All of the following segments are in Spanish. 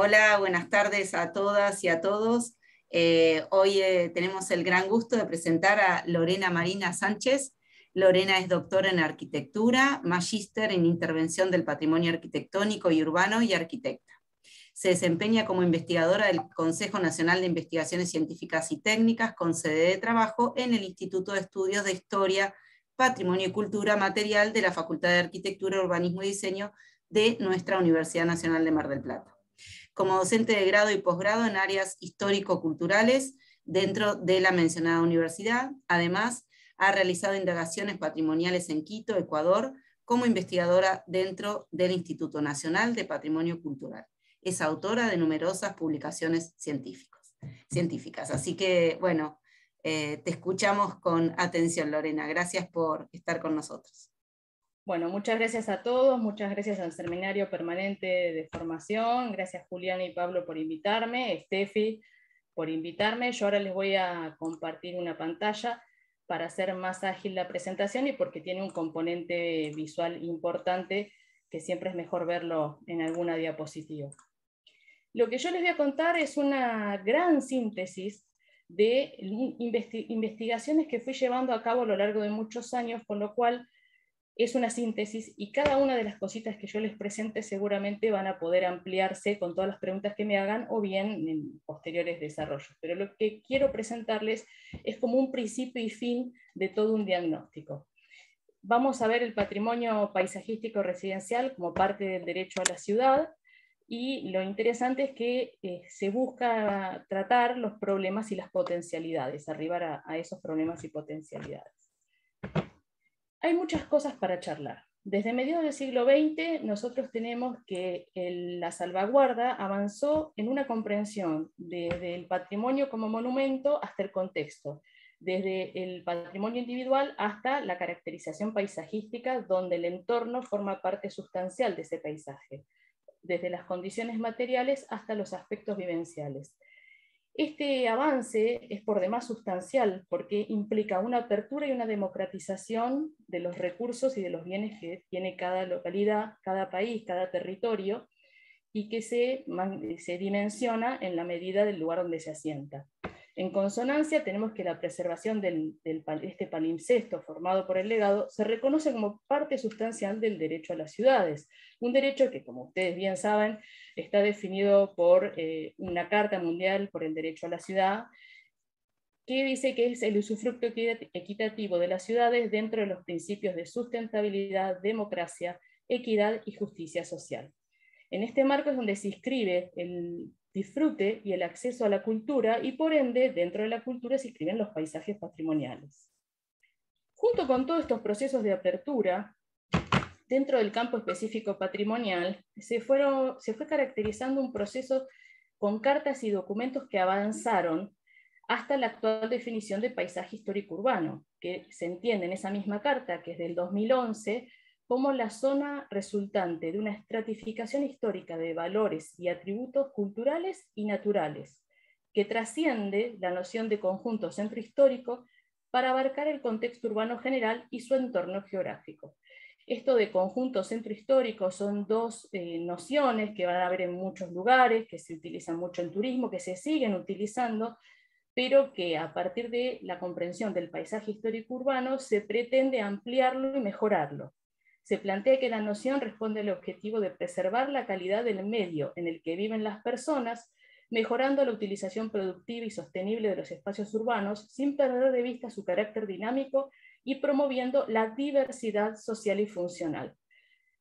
Hola, buenas tardes a todas y a todos. Hoy tenemos el gran gusto de presentar a Lorena Marina Sánchez. Lorena es doctora en arquitectura, magíster en intervención del patrimonio arquitectónico y urbano y arquitecta. Se desempeña como investigadora del Consejo Nacional de Investigaciones Científicas y Técnicas, con sede de trabajo en el Instituto de Estudios de Historia, Patrimonio y Cultura Material de la Facultad de Arquitectura, Urbanismo y Diseño de nuestra Universidad Nacional de Mar del Plata. Como docente de grado y posgrado en áreas histórico-culturales dentro de la mencionada universidad. Además, ha realizado indagaciones patrimoniales en Quito, Ecuador, como investigadora dentro del Instituto Nacional de Patrimonio Cultural. Es autora de numerosas publicaciones científicas. Así que, bueno, te escuchamos con atención, Lorena. Gracias por estar con nosotros. Bueno, muchas gracias a todos, muchas gracias al Seminario Permanente de Formación, gracias Julián y Pablo por invitarme, Steffi por invitarme. Yo ahora les voy a compartir una pantalla para hacer más ágil la presentación y porque tiene un componente visual importante que siempre es mejor verlo en alguna diapositiva. Lo que yo les voy a contar es una gran síntesis de investigaciones que fui llevando a cabo a lo largo de muchos años, con lo cual es una síntesis y cada una de las cositas que yo les presente seguramente van a poder ampliarse con todas las preguntas que me hagan o bien en posteriores desarrollos. Pero lo que quiero presentarles es como un principio y fin de todo un diagnóstico. Vamos a ver el patrimonio paisajístico residencial como parte del derecho a la ciudad, y lo interesante es que se busca tratar los problemas y las potencialidades, arribar a esos problemas y potencialidades. Hay muchas cosas para charlar. Desde mediados del siglo XX nosotros tenemos que la salvaguarda avanzó en una comprensión desde el patrimonio como monumento hasta el contexto, desde el patrimonio individual hasta la caracterización paisajística, donde el entorno forma parte sustancial de ese paisaje, desde las condiciones materiales hasta los aspectos vivenciales. Este avance es por demás sustancial porque implica una apertura y una democratización de los recursos y de los bienes que tiene cada localidad, cada país, cada territorio, y que se dimensiona en la medida del lugar donde se asienta. En consonancia, tenemos que la preservación de este palimpsesto formado por el legado se reconoce como parte sustancial del derecho a las ciudades, un derecho que, como ustedes bien saben, está definido por una Carta Mundial por el Derecho a la Ciudad, que dice que es el usufructo equitativo de las ciudades dentro de los principios de sustentabilidad, democracia, equidad y justicia social. En este marco es donde se inscribe el disfrute y el acceso a la cultura, y por ende, dentro de la cultura se inscriben los paisajes patrimoniales. Junto con todos estos procesos de apertura, dentro del campo específico patrimonial, se fue caracterizando un proceso con cartas y documentos que avanzaron hasta la actual definición de paisaje histórico urbano, que se entiende en esa misma carta, que es del 2011, como la zona resultante de una estratificación histórica de valores y atributos culturales y naturales, que trasciende la noción de conjunto centro histórico para abarcar el contexto urbano general y su entorno geográfico. Esto de conjunto centro histórico son dos nociones que van a haber en muchos lugares, que se utilizan mucho en turismo, que se siguen utilizando, pero que a partir de la comprensión del paisaje histórico urbano se pretende ampliarlo y mejorarlo. Se plantea que la noción responde al objetivo de preservar la calidad del medio en el que viven las personas, mejorando la utilización productiva y sostenible de los espacios urbanos, sin perder de vista su carácter dinámico y promoviendo la diversidad social y funcional.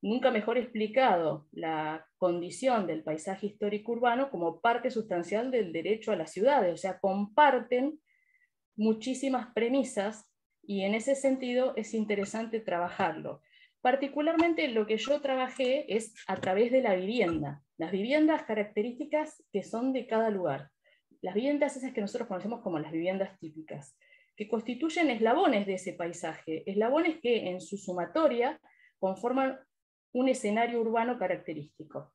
Nunca mejor explicado la condición del paisaje histórico urbano como parte sustancial del derecho a las ciudades, o sea, comparten muchísimas premisas y en ese sentido es interesante trabajarlo. Particularmente lo que yo trabajé es a través de la vivienda, las viviendas características que son de cada lugar, las viviendas esas que nosotros conocemos como las viviendas típicas, que constituyen eslabones de ese paisaje, eslabones que en su sumatoria conforman un escenario urbano característico.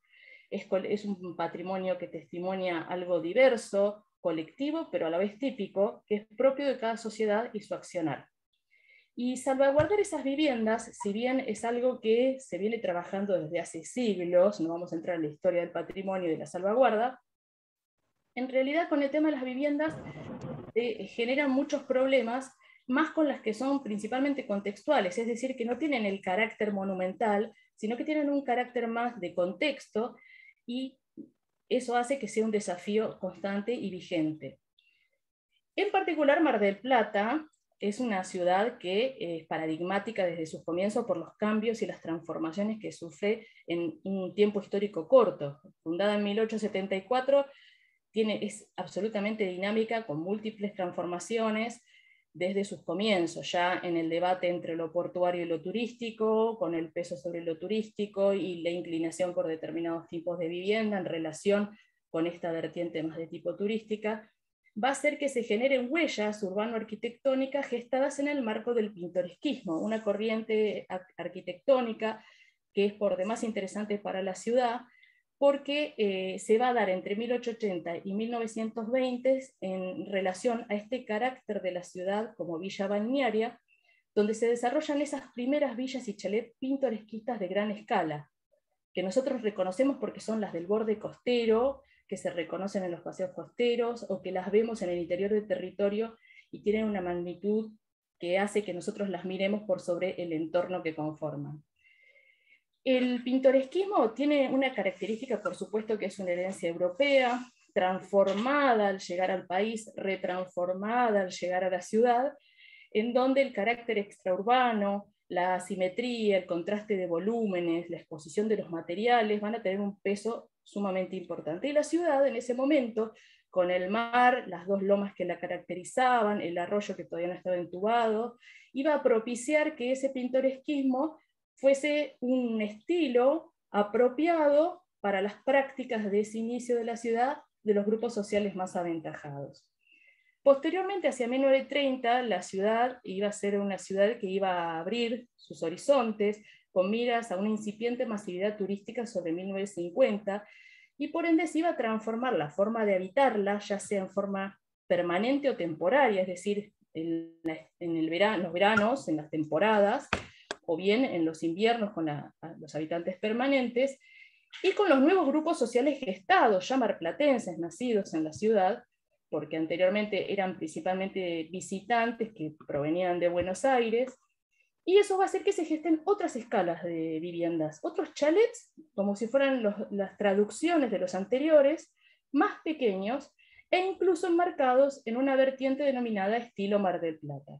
Es un patrimonio que testimonia algo diverso, colectivo, pero a la vez típico, que es propio de cada sociedad y su accionar. Y salvaguardar esas viviendas, si bien es algo que se viene trabajando desde hace siglos, no vamos a entrar en la historia del patrimonio y de la salvaguarda, en realidad con el tema de las viviendas generan muchos problemas, más con las que son principalmente contextuales, es decir, que no tienen el carácter monumental, sino que tienen un carácter más de contexto, y eso hace que sea un desafío constante y vigente. En particular, Mar del Plata es una ciudad que es paradigmática desde sus comienzos por los cambios y las transformaciones que sufre en un tiempo histórico corto. Fundada en 1874, es absolutamente dinámica, con múltiples transformaciones desde sus comienzos, ya en el debate entre lo portuario y lo turístico, con el peso sobre lo turístico y la inclinación por determinados tipos de vivienda en relación con esta vertiente más de tipo turística, va a hacer que se generen huellas urbano-arquitectónicas gestadas en el marco del pintoresquismo, una corriente arquitectónica que es por demás interesante para la ciudad, porque se va a dar entre 1880 y 1920 en relación a este carácter de la ciudad como villa balnearia, donde se desarrollan esas primeras villas y chalets pintoresquistas de gran escala, que nosotros reconocemos porque son las del borde costero, que se reconocen en los paseos costeros, o que las vemos en el interior del territorio y tienen una magnitud que hace que nosotros las miremos por sobre el entorno que conforman. El pintoresquismo tiene una característica, por supuesto, que es una herencia europea, transformada al llegar al país, retransformada al llegar a la ciudad, en donde el carácter extraurbano, la asimetría, el contraste de volúmenes, la exposición de los materiales van a tener un peso sumamente importante. Y la ciudad en ese momento, con el mar, las dos lomas que la caracterizaban, el arroyo que todavía no estaba entubado, iba a propiciar que ese pintoresquismo fuese un estilo apropiado para las prácticas de ese inicio de la ciudad de los grupos sociales más aventajados. Posteriormente, hacia 1930, la ciudad iba a ser una ciudad que iba a abrir sus horizontes con miras a una incipiente masividad turística sobre 1950, y por ende se iba a transformar la forma de habitarla, ya sea en forma permanente o temporaria, es decir, en los veranos, en las temporadas, o bien en los inviernos con los habitantes permanentes, y con los nuevos grupos sociales gestados, ya marplatenses, nacidos en la ciudad, porque anteriormente eran principalmente visitantes que provenían de Buenos Aires, y eso va a hacer que se gesten otras escalas de viviendas, otros chalets, como si fueran las traducciones de los anteriores, más pequeños, e incluso enmarcados en una vertiente denominada estilo Mar del Plata,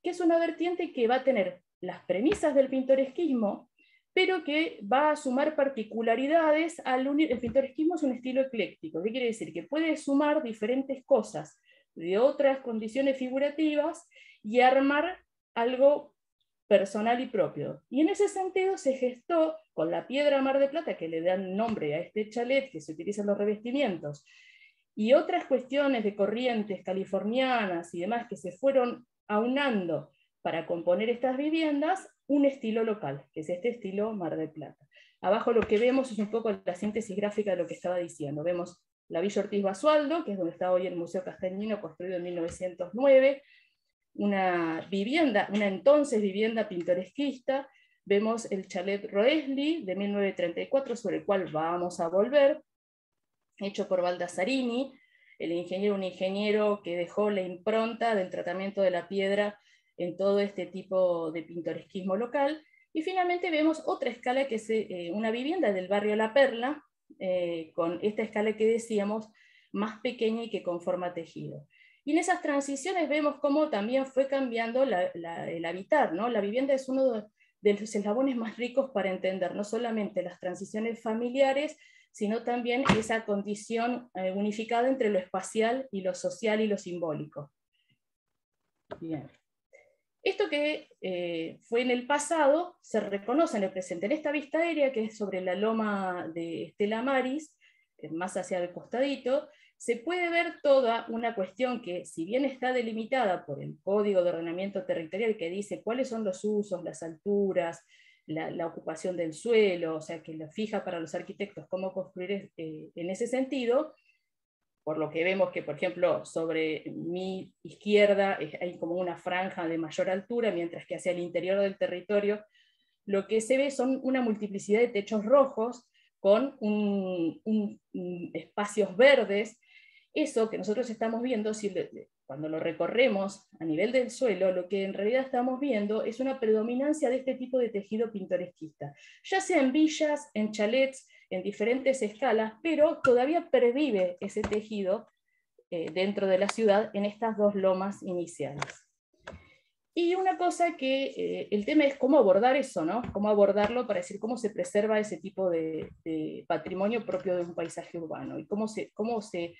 que es una vertiente que va a tener las premisas del pintoresquismo, pero que va a sumar particularidades. El pintoresquismo es un estilo ecléctico. ¿Qué quiere decir? Que puede sumar diferentes cosas de otras condiciones figurativas y armar algo personal y propio. Y en ese sentido se gestó con la piedra Mar de Plata, que le dan nombre a este chalet, que se utiliza en los revestimientos, y otras cuestiones de corrientes californianas y demás que se fueron aunando para componer estas viviendas, un estilo local, que es este estilo Mar del Plata. Abajo lo que vemos es un poco la síntesis gráfica de lo que estaba diciendo. Vemos la Villa Ortiz Basualdo, que es donde está hoy el Museo Castellino, construido en 1909, una entonces vivienda pintoresquista. Vemos el chalet Roesli de 1934, sobre el cual vamos a volver, hecho por Baldassarini, un ingeniero que dejó la impronta del tratamiento de la piedra en todo este tipo de pintoresquismo local. Y finalmente vemos otra escala, que es una vivienda del barrio La Perla, con esta escala que decíamos, más pequeña y que conforma tejido. Y en esas transiciones vemos cómo también fue cambiando el habitar, ¿no? La vivienda es uno de los eslabones más ricos para entender no solamente las transiciones familiares, sino también esa condición unificada entre lo espacial y lo social y lo simbólico. Bien. Esto que fue en el pasado se reconoce en el presente. En esta vista aérea, que es sobre la loma de Estela Maris, más hacia el costadito, se puede ver toda una cuestión que, si bien está delimitada por el Código de Ordenamiento Territorial, que dice cuáles son los usos, las alturas, la ocupación del suelo, o sea, que lo fija para los arquitectos cómo construir en ese sentido, por lo que vemos que, por ejemplo, sobre mi izquierda hay como una franja de mayor altura, mientras que hacia el interior del territorio lo que se ve son una multiplicidad de techos rojos con espacios verdes. Eso que nosotros estamos viendo, cuando lo recorremos a nivel del suelo, lo que en realidad estamos viendo es una predominancia de este tipo de tejido pintoresquista, ya sea en villas, en chalets, en diferentes escalas, pero todavía pervive ese tejido dentro de la ciudad en estas dos lomas iniciales. Y una cosa que el tema es cómo abordar eso, ¿no? Cómo abordarlo para decir cómo se preserva ese tipo de patrimonio propio de un paisaje urbano y cómo se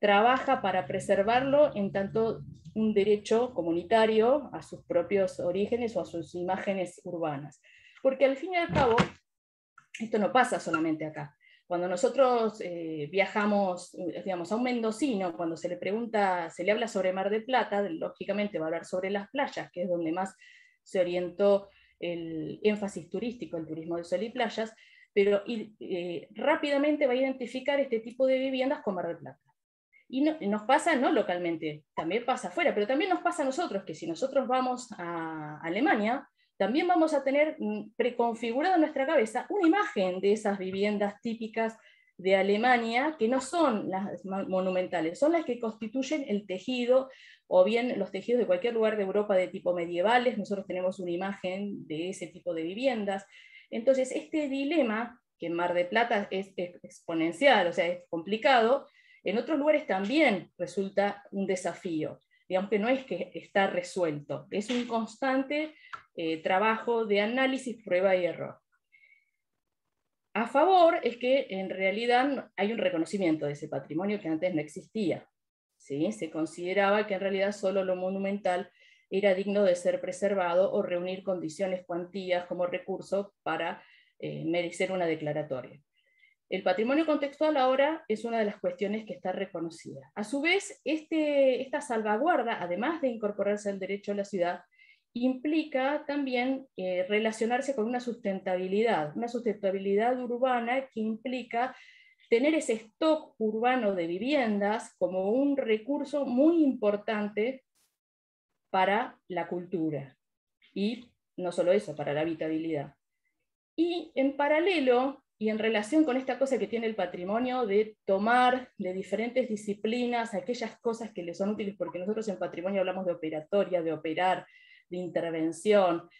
trabaja para preservarlo en tanto un derecho comunitario a sus propios orígenes o a sus imágenes urbanas. Porque al fin y al cabo, esto no pasa solamente acá. Cuando nosotros viajamos, digamos, a un mendocino, cuando se le pregunta, se le habla sobre Mar del Plata, lógicamente va a hablar sobre las playas, que es donde más se orientó el énfasis turístico, el turismo de sol y playas, pero rápidamente va a identificar este tipo de viviendas con Mar del Plata. Y nos pasa no localmente, también pasa afuera, pero también nos pasa a nosotros, que si nosotros vamos a Alemania, también vamos a tener preconfigurada en nuestra cabeza una imagen de esas viviendas típicas de Alemania, que no son las monumentales, son las que constituyen el tejido, o bien los tejidos de cualquier lugar de Europa de tipo medievales. Nosotros tenemos una imagen de ese tipo de viviendas. Entonces, este dilema, que en Mar del Plata es exponencial, o sea, es complicado, en otros lugares también resulta un desafío. Digamos que no es que está resuelto, es un constante trabajo de análisis, prueba y error. A favor es que en realidad hay un reconocimiento de ese patrimonio que antes no existía. ¿Sí? Se consideraba que en realidad solo lo monumental era digno de ser preservado o reunir condiciones, cuantías como recurso para merecer una declaratoria. El patrimonio contextual ahora es una de las cuestiones que está reconocida. A su vez, esta salvaguarda, además de incorporarse al derecho a la ciudad, implica también relacionarse con una sustentabilidad urbana que implica tener ese stock urbano de viviendas como un recurso muy importante para la cultura. Y no solo eso, para la habitabilidad. Y en paralelo, y en relación con esta cosa que tiene el patrimonio de tomar de diferentes disciplinas aquellas cosas que le son útiles, porque nosotros en patrimonio hablamos de operatoria, de operar, de intervención,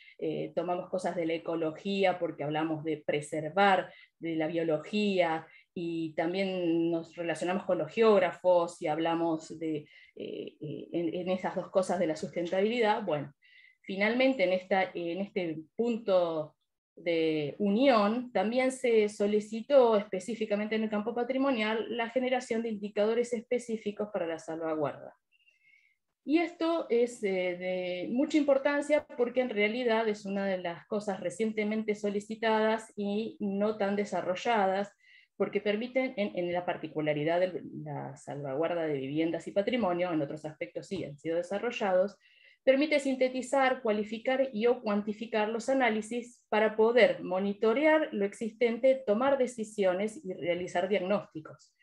tomamos cosas de la ecología porque hablamos de preservar, de la biología, y también nos relacionamos con los geógrafos y hablamos en esas dos cosas de la sustentabilidad. Bueno, finalmente en este punto de unión, también se solicitó específicamente en el campo patrimonial la generación de indicadores específicos para la salvaguarda. Y esto es de mucha importancia porque en realidad es una de las cosas recientemente solicitadas y no tan desarrolladas, porque permiten, en la particularidad de la salvaguarda de viviendas y patrimonio, en otros aspectos sí han sido desarrollados, permite sintetizar, cualificar y o cuantificar los análisis para poder monitorear lo existente, tomar decisiones y realizar diagnósticos.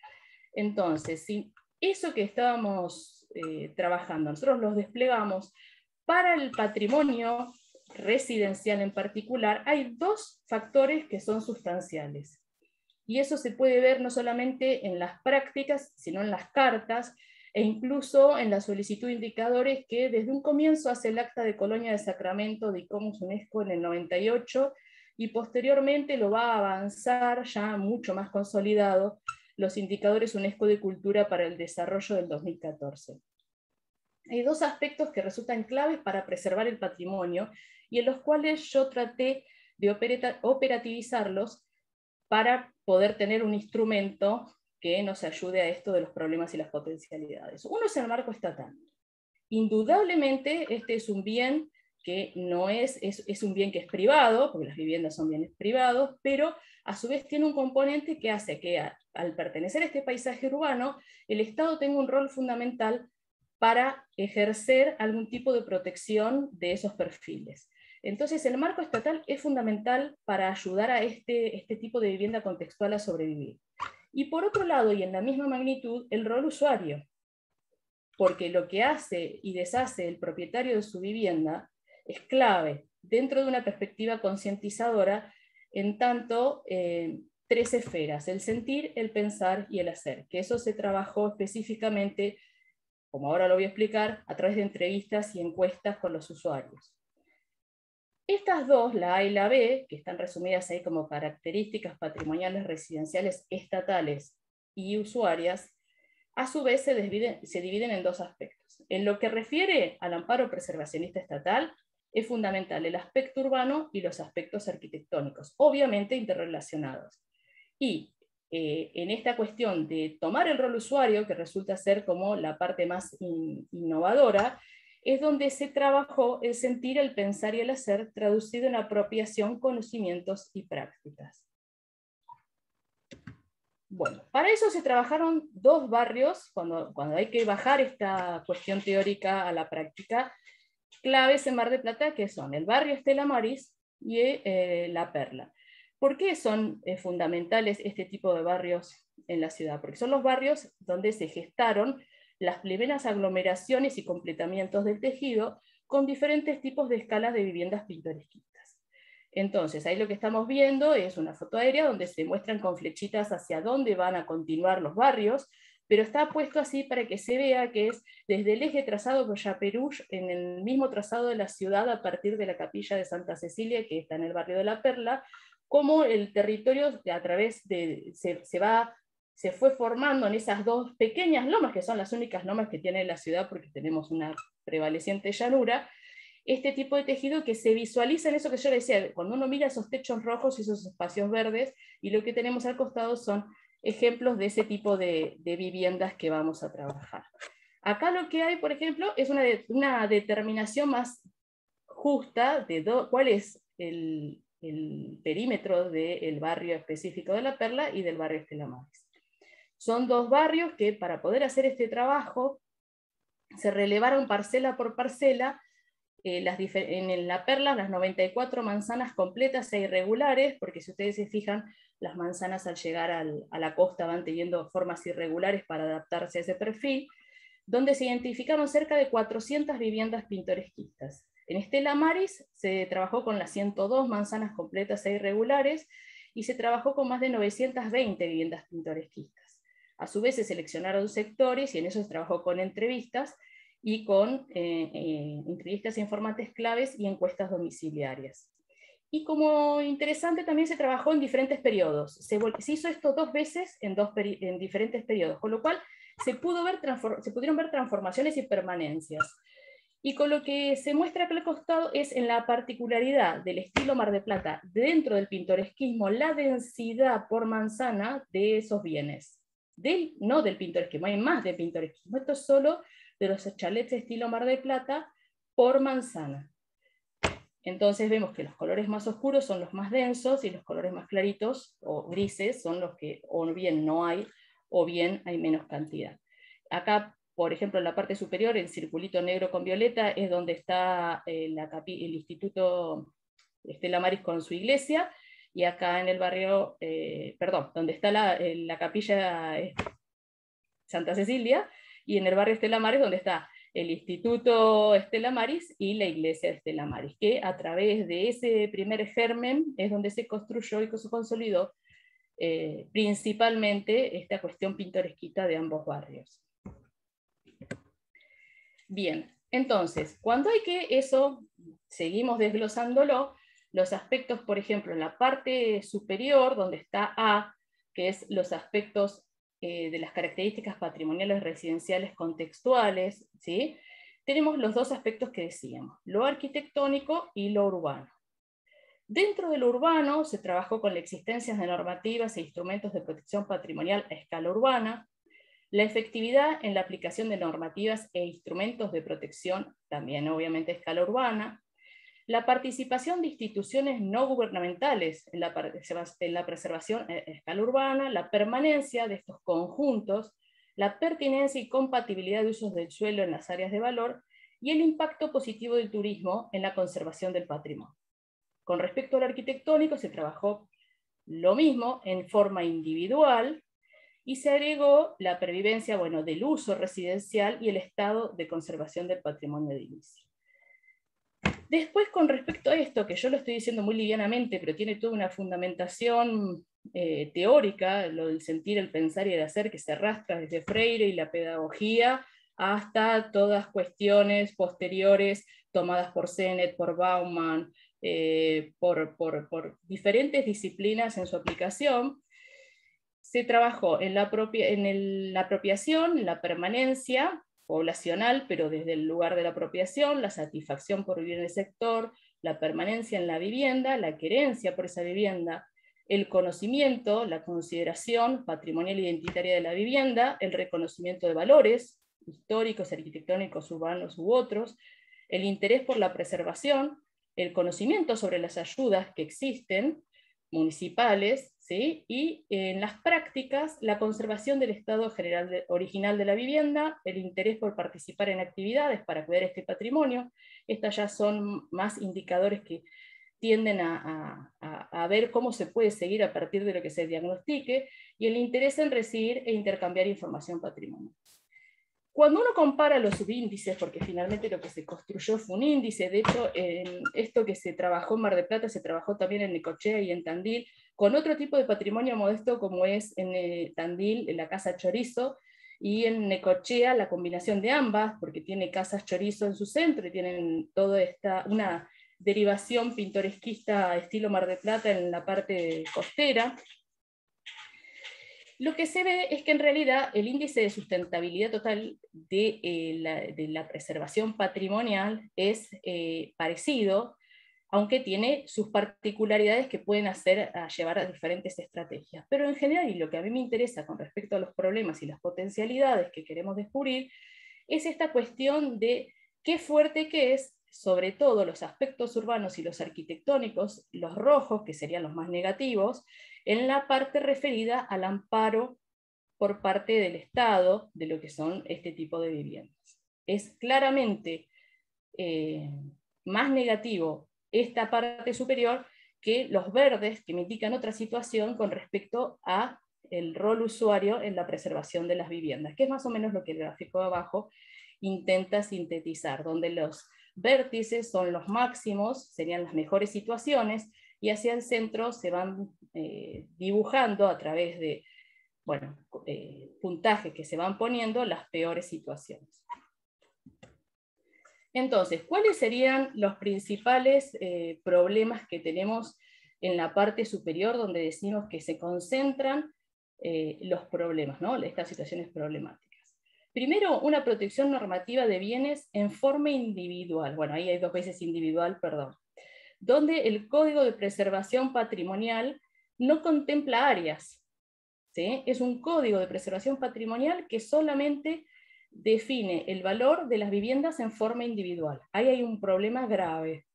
Entonces, si eso que estábamos trabajando, nosotros los desplegamos para el patrimonio residencial en particular, hay dos factores que son sustanciales. Y eso se puede ver no solamente en las prácticas, sino en las cartas, e incluso en la solicitud de indicadores que desde un comienzo hace el Acta de Colonia de Sacramento de ICOMOS UNESCO en el 98, y posteriormente lo va a avanzar ya mucho más consolidado los indicadores UNESCO de Cultura para el Desarrollo del 2014. Hay dos aspectos que resultan claves para preservar el patrimonio y en los cuales yo traté de operativizarlos para poder tener un instrumento que nos ayude a esto de los problemas y las potencialidades. Uno es el marco estatal. Indudablemente este es un bien que no es un bien que es privado, porque las viviendas son bienes privados, pero a su vez tiene un componente que hace que al pertenecer a este paisaje urbano, el Estado tenga un rol fundamental para ejercer algún tipo de protección de esos perfiles. Entonces el marco estatal es fundamental para ayudar a este tipo de vivienda contextual a sobrevivir. Y por otro lado, y en la misma magnitud, el rol usuario, porque lo que hace y deshace el propietario de su vivienda es clave dentro de una perspectiva concientizadora en tanto tres esferas: el sentir, el pensar y el hacer, que eso se trabajó específicamente, como ahora lo voy a explicar, a través de entrevistas y encuestas con los usuarios. Estas dos, la A y la B, que están resumidas ahí como características patrimoniales residenciales estatales y usuarias, a su vez se dividen en dos aspectos. En lo que refiere al amparo preservacionista estatal, es fundamental el aspecto urbano y los aspectos arquitectónicos, obviamente interrelacionados. Y en esta cuestión de tomar el rol usuario, que resulta ser como la parte más innovadora, es donde se trabajó el sentir, el pensar y el hacer, traducido en apropiación, conocimientos y prácticas. Bueno, para eso se trabajaron dos barrios, cuando hay que bajar esta cuestión teórica a la práctica, claves en Mar del Plata, que son el barrio Estela Maris y La Perla. ¿Por qué son fundamentales este tipo de barrios en la ciudad? Porque son los barrios donde se gestaron las primeras aglomeraciones y completamientos del tejido con diferentes tipos de escalas de viviendas pintoresquitas. Entonces, ahí lo que estamos viendo es una foto aérea donde se muestran con flechitas hacia dónde van a continuar los barrios, pero está puesto así para que se vea que es desde el eje trazado por Chaperouge, en el mismo trazado de la ciudad a partir de la capilla de Santa Cecilia, que está en el barrio de La Perla, como el territorio a través de, se fue formando en esas dos pequeñas lomas, que son las únicas lomas que tiene la ciudad porque tenemos una prevaleciente llanura, este tipo de tejido que se visualiza en eso que yo decía, cuando uno mira esos techos rojos y esos espacios verdes, y lo que tenemos al costado son ejemplos de ese tipo de viviendas que vamos a trabajar. Acá lo que hay, por ejemplo, es una determinación más justa de cuál es el perímetro del barrio específico de La Perla y del barrio Estela Maris. Son dos barrios que, para poder hacer este trabajo, se relevaron parcela por parcela. En La Perla, las 94 manzanas completas e irregulares, porque si ustedes se fijan, las manzanas al llegar a la costa van teniendo formas irregulares para adaptarse a ese perfil, donde se identificaron cerca de 400 viviendas pintoresquistas. En Estela Maris se trabajó con las 102 manzanas completas e irregulares, y se trabajó con más de 920 viviendas pintoresquistas. A su vez se seleccionaron sectores, y en eso se trabajó con entrevistas, y con entrevistas e informantes claves y encuestas domiciliarias. Y como interesante, también se trabajó en diferentes periodos. Se hizo esto 2 veces en diferentes periodos, con lo cual se pudieron ver transformaciones y permanencias. Y con lo que se muestra acá al costado es en la particularidad del estilo Mar del Plata dentro del pintoresquismo, la densidad por manzana de esos bienes. No del pintoresquismo, hay más de pintoresquismo. Esto es solo de los chalets estilo Mar del Plata por manzana. Entonces vemos que los colores más oscuros son los más densos y los colores más claritos o grises son los que o bien no hay o bien hay menos cantidad. Acá, por ejemplo, en la parte superior, el circulito negro con violeta es donde está el Instituto Estela Maris con su iglesia, y acá en el barrio, donde está la capilla Santa Cecilia, y en el barrio Estela Maris donde está el Instituto Estela Maris y la iglesia Estela Maris, que a través de ese primer germen es donde se construyó y se consolidó principalmente esta cuestión pintoresquita de ambos barrios. Bien, entonces, cuando hay que eso, seguimos desglosándolo, los aspectos, por ejemplo, en la parte superior, donde está A, que es los aspectos de las características patrimoniales residenciales contextuales, ¿sí? Tenemos los dos aspectos que decíamos, lo arquitectónico y lo urbano. Dentro de lo urbano se trabajó con la existencia de normativas e instrumentos de protección patrimonial a escala urbana, la efectividad en la aplicación de normativas e instrumentos de protección, también obviamente a escala urbana, la participación de instituciones no gubernamentales en la preservación a escala urbana, la permanencia de estos conjuntos, la pertinencia y compatibilidad de usos del suelo en las áreas de valor, y el impacto positivo del turismo en la conservación del patrimonio. Con respecto al arquitectónico, se trabajó lo mismo en forma individual, y se agregó la pervivencia, bueno, del uso residencial y el estado de conservación del patrimonio edilicio. Después, con respecto a esto, que yo lo estoy diciendo muy livianamente, pero tiene toda una fundamentación teórica, lo del sentir, el pensar y el hacer, que se arrastra desde Freire y la pedagogía, hasta todas cuestiones posteriores tomadas por Sennett, por Bauman, por diferentes disciplinas en su aplicación. Se trabajó en la apropiación, en la permanencia poblacional, pero desde el lugar de la apropiación, la satisfacción por vivir en el sector, la permanencia en la vivienda, la querencia por esa vivienda, el conocimiento, la consideración patrimonial identitaria de la vivienda, el reconocimiento de valores históricos, arquitectónicos, urbanos u otros, el interés por la preservación, el conocimiento sobre las ayudas que existen, municipales, ¿sí? Y en las prácticas, la conservación del estado general original de la vivienda, el interés por participar en actividades para cuidar este patrimonio. Estas ya son más indicadores que tienden a ver cómo se puede seguir a partir de lo que se diagnostique, y el interés en recibir e intercambiar información patrimonial. Cuando uno compara los subíndices, porque finalmente lo que se construyó fue un índice, de hecho, en esto que se trabajó en Mar del Plata, se trabajó también en Necochea y en Tandil, con otro tipo de patrimonio modesto como es en Tandil, en la Casa Chorizo, y en Necochea la combinación de ambas, porque tiene casas chorizo en su centro y tienen toda una derivación pintoresquista estilo Mar del Plata en la parte costera. Lo que se ve es que en realidad el índice de sustentabilidad total de la preservación patrimonial es parecido, aunque tiene sus particularidades que pueden llevar a diferentes estrategias. Pero en general, y lo que a mí me interesa con respecto a los problemas y las potencialidades que queremos descubrir, es esta cuestión de qué fuerte que es, sobre todo los aspectos urbanos y los arquitectónicos, los rojos, que serían los más negativos, en la parte referida al amparo por parte del Estado de lo que son este tipo de viviendas. Es claramente más negativo esta parte superior que los verdes, que me indican otra situación con respecto a el rol usuario en la preservación de las viviendas, que es más o menos lo que el gráfico de abajo intenta sintetizar, donde los vértices son los máximos, serían las mejores situaciones, y hacia el centro se van dibujando a través de puntajes que se van poniendo las peores situaciones. Entonces, ¿cuáles serían los principales problemas que tenemos en la parte superior, donde decimos que se concentran los problemas, ¿no? Estas situaciones problemáticas? Primero, una protección normativa de bienes en forma individual. Bueno, ahí hay dos veces individual, perdón. Donde el Código de Preservación Patrimonial no contempla áreas, ¿sí? Es un Código de Preservación Patrimonial que solamente define el valor de las viviendas en forma individual. Ahí hay un problema grave,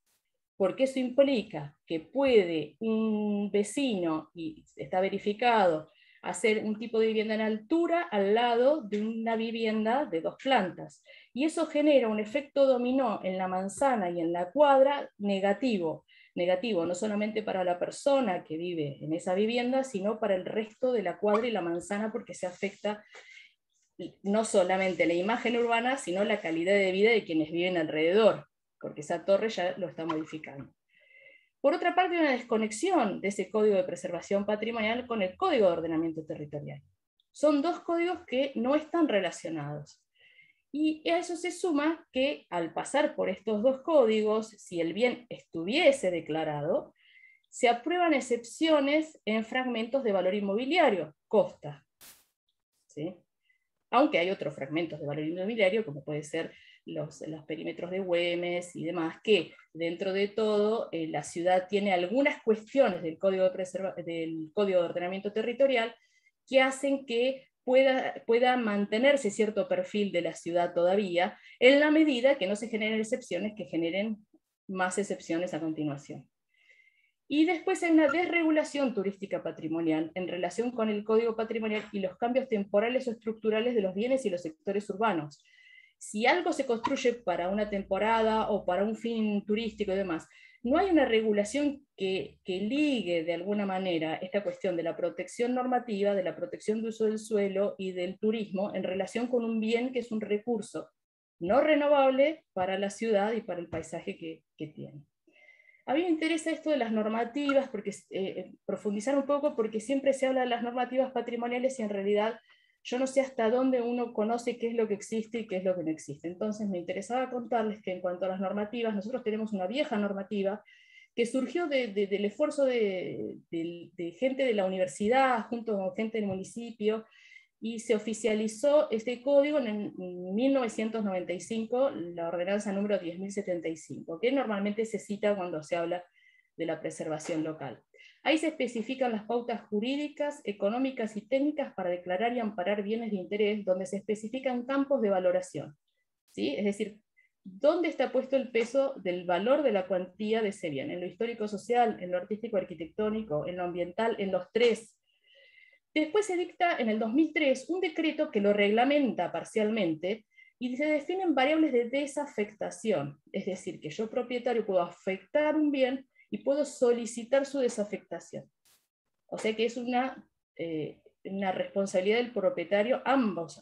porque eso implica que puede un vecino, y está verificado, hacer un tipo de vivienda en altura al lado de una vivienda de 2 plantas. Y eso genera un efecto dominó en la manzana y en la cuadra negativo. Negativo no solamente para la persona que vive en esa vivienda, sino para el resto de la cuadra y la manzana, porque se afecta no solamente la imagen urbana, sino la calidad de vida de quienes viven alrededor, porque esa torre ya lo está modificando. Por otra parte, hay una desconexión de ese Código de Preservación Patrimonial con el Código de Ordenamiento Territorial. Son dos códigos que no están relacionados. Y a eso se suma que al pasar por estos dos códigos, si el bien estuviese declarado, se aprueban excepciones en fragmentos de valor inmobiliario, costa, ¿sí? Aunque hay otros fragmentos de valor inmobiliario, como puede ser los perímetros de Güemes y demás, que dentro de todo la ciudad tiene algunas cuestiones del Código de Ordenamiento Territorial que hacen que pueda mantenerse cierto perfil de la ciudad todavía, en la medida que no se generen excepciones que generen más excepciones a continuación. Y después hay una desregulación turística patrimonial en relación con el Código Patrimonial y los cambios temporales o estructurales de los bienes y los sectores urbanos. Si algo se construye para una temporada o para un fin turístico y demás, no hay una regulación que ligue de alguna manera esta cuestión de la protección normativa, de la protección de uso del suelo y del turismo en relación con un bien que es un recurso no renovable para la ciudad y para el paisaje que tiene. A mí me interesa esto de las normativas, porque profundizar un poco, porque siempre se habla de las normativas patrimoniales y en realidad yo no sé hasta dónde uno conoce qué es lo que existe y qué es lo que no existe. Entonces me interesaba contarles que en cuanto a las normativas, nosotros tenemos una vieja normativa que surgió del esfuerzo de gente de la universidad, junto con gente del municipio, y se oficializó este código en 1995, la ordenanza número 10.075, que normalmente se cita cuando se habla de la preservación local. Ahí se especifican las pautas jurídicas, económicas y técnicas para declarar y amparar bienes de interés, donde se especifican campos de valoración, ¿sí? Es decir, ¿dónde está puesto el peso del valor de la cuantía de ese bien? En lo histórico-social, en lo artístico-arquitectónico, en lo ambiental, en los tres. Después se dicta en el 2003 un decreto que lo reglamenta parcialmente y se definen variables de desafectación, es decir, que yo propietario puedo afectar un bien y puedo solicitar su desafectación. O sea que es una responsabilidad del propietario ambos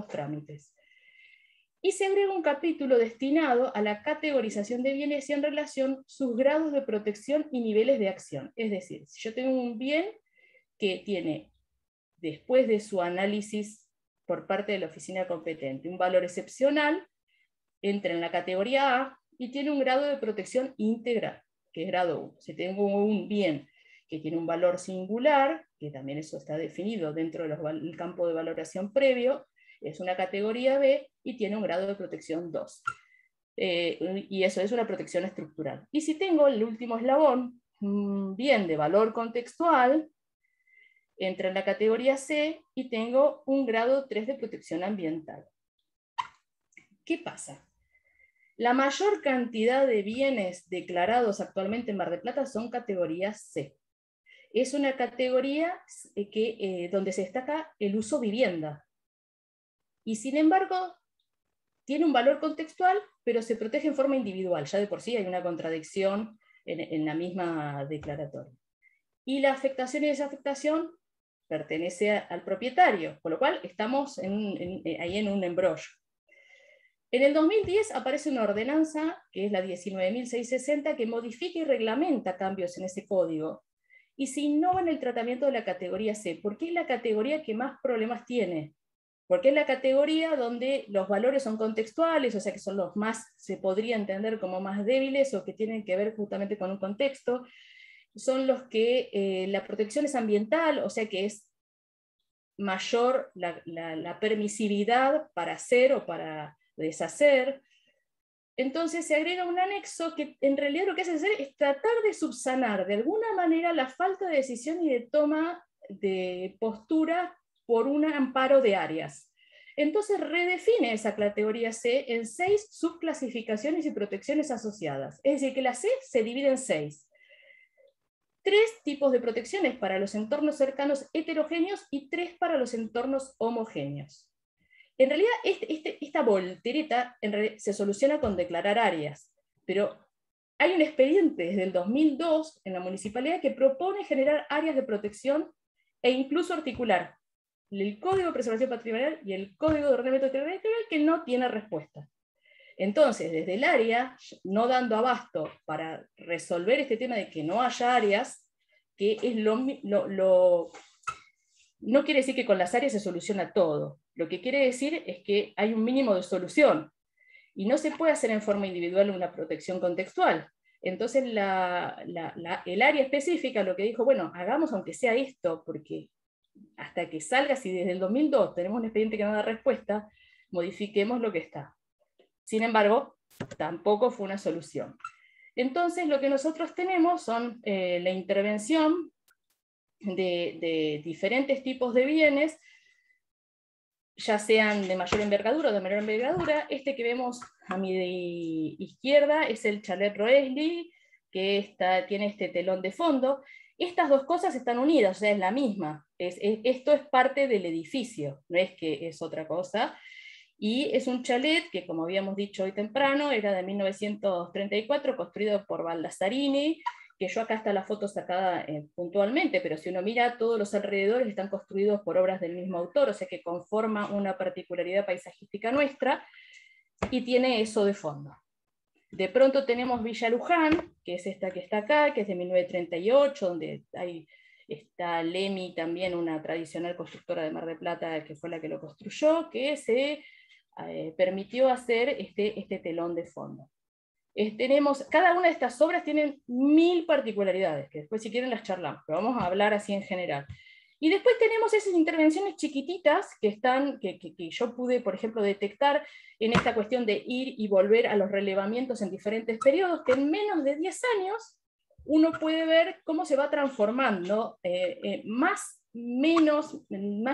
trámites. Y se agrega un capítulo destinado a la categorización de bienes y en relación sus grados de protección y niveles de acción. Es decir, si yo tengo un bien que tiene, después de su análisis por parte de la oficina competente, un valor excepcional, entra en la categoría A y tiene un grado de protección integral, que es grado 1. Si tengo un bien que tiene un valor singular, que también eso está definido dentro del campo de valoración previo, es una categoría B y tiene un grado de protección 2. Y eso es una protección estructural. Y si tengo el último eslabón, un bien de valor contextual, entra en la categoría C y tengo un grado 3 de protección ambiental. ¿Qué pasa? La mayor cantidad de bienes declarados actualmente en Mar del Plata son categoría C. Es una categoría donde se destaca el uso vivienda. Y sin embargo, tiene un valor contextual, pero se protege en forma individual. Ya de por sí hay una contradicción en la misma declaratoria. Y la afectación y desafectación pertenece al propietario, con lo cual estamos ahí en un embrollo. En el 2010 aparece una ordenanza, que es la 19.660, que modifica y reglamenta cambios en ese código, y se innova en el tratamiento de la categoría C, porque es la categoría que más problemas tiene, porque es la categoría donde los valores son contextuales, o sea que son los más, se podría entender como más débiles, o que tienen que ver justamente con un contexto, son los que la protección es ambiental, o sea que es mayor la permisividad para hacer o para deshacer. Entonces se agrega un anexo que en realidad lo que hace es tratar de subsanar de alguna manera la falta de decisión y de toma de postura por un amparo de áreas. Entonces redefine esa categoría C en 6 subclasificaciones y protecciones asociadas. Es decir, que la C se divide en 6. 3 tipos de protecciones para los entornos cercanos heterogéneos y 3 para los entornos homogéneos. En realidad, esta voltereta se soluciona con declarar áreas, pero hay un expediente desde el 2002 en la municipalidad que propone generar áreas de protección e incluso articular el Código de Preservación Patrimonial y el Código de Ordenamiento Territorial, que no tiene respuesta. Entonces, desde el área, no dando abasto para resolver este tema de que no haya áreas, que es no quiere decir que con las áreas se soluciona todo. Lo que quiere decir es que hay un mínimo de solución. Y no se puede hacer en forma individual una protección contextual. Entonces el área específica lo que dijo, bueno, hagamos aunque sea esto, porque hasta que salga, si desde el 2002 tenemos un expediente que no da respuesta, modifiquemos lo que está. Sin embargo, tampoco fue una solución. Entonces lo que nosotros tenemos son la intervención de diferentes tipos de bienes, ya sean de mayor envergadura o de menor envergadura. Este que vemos a mi izquierda es el chalet Roesli, que tiene este telón de fondo. Estas dos cosas están unidas, o sea, es la misma. Esto es parte del edificio, no es que es otra cosa. Y es un chalet que, como habíamos dicho hoy temprano, era de 1934, construido por Baldasarini, que yo acá está la foto sacada puntualmente, pero si uno mira, todos los alrededores están construidos por obras del mismo autor, o sea que conforma una particularidad paisajística nuestra, y tiene eso de fondo. De pronto tenemos Villa Luján, que es esta que está acá, que es de 1938, donde está Lemi, también una tradicional constructora de Mar del Plata, que fue la que lo construyó, que se permitió hacer este telón de fondo. Cada una de estas obras tienen 1000 particularidades, que después si quieren las charlamos, pero vamos a hablar así en general. Y después tenemos esas intervenciones chiquititas que yo pude, por ejemplo, detectar en esta cuestión de ir y volver a los relevamientos en diferentes periodos, que en menos de 10 años uno puede ver cómo se va transformando, más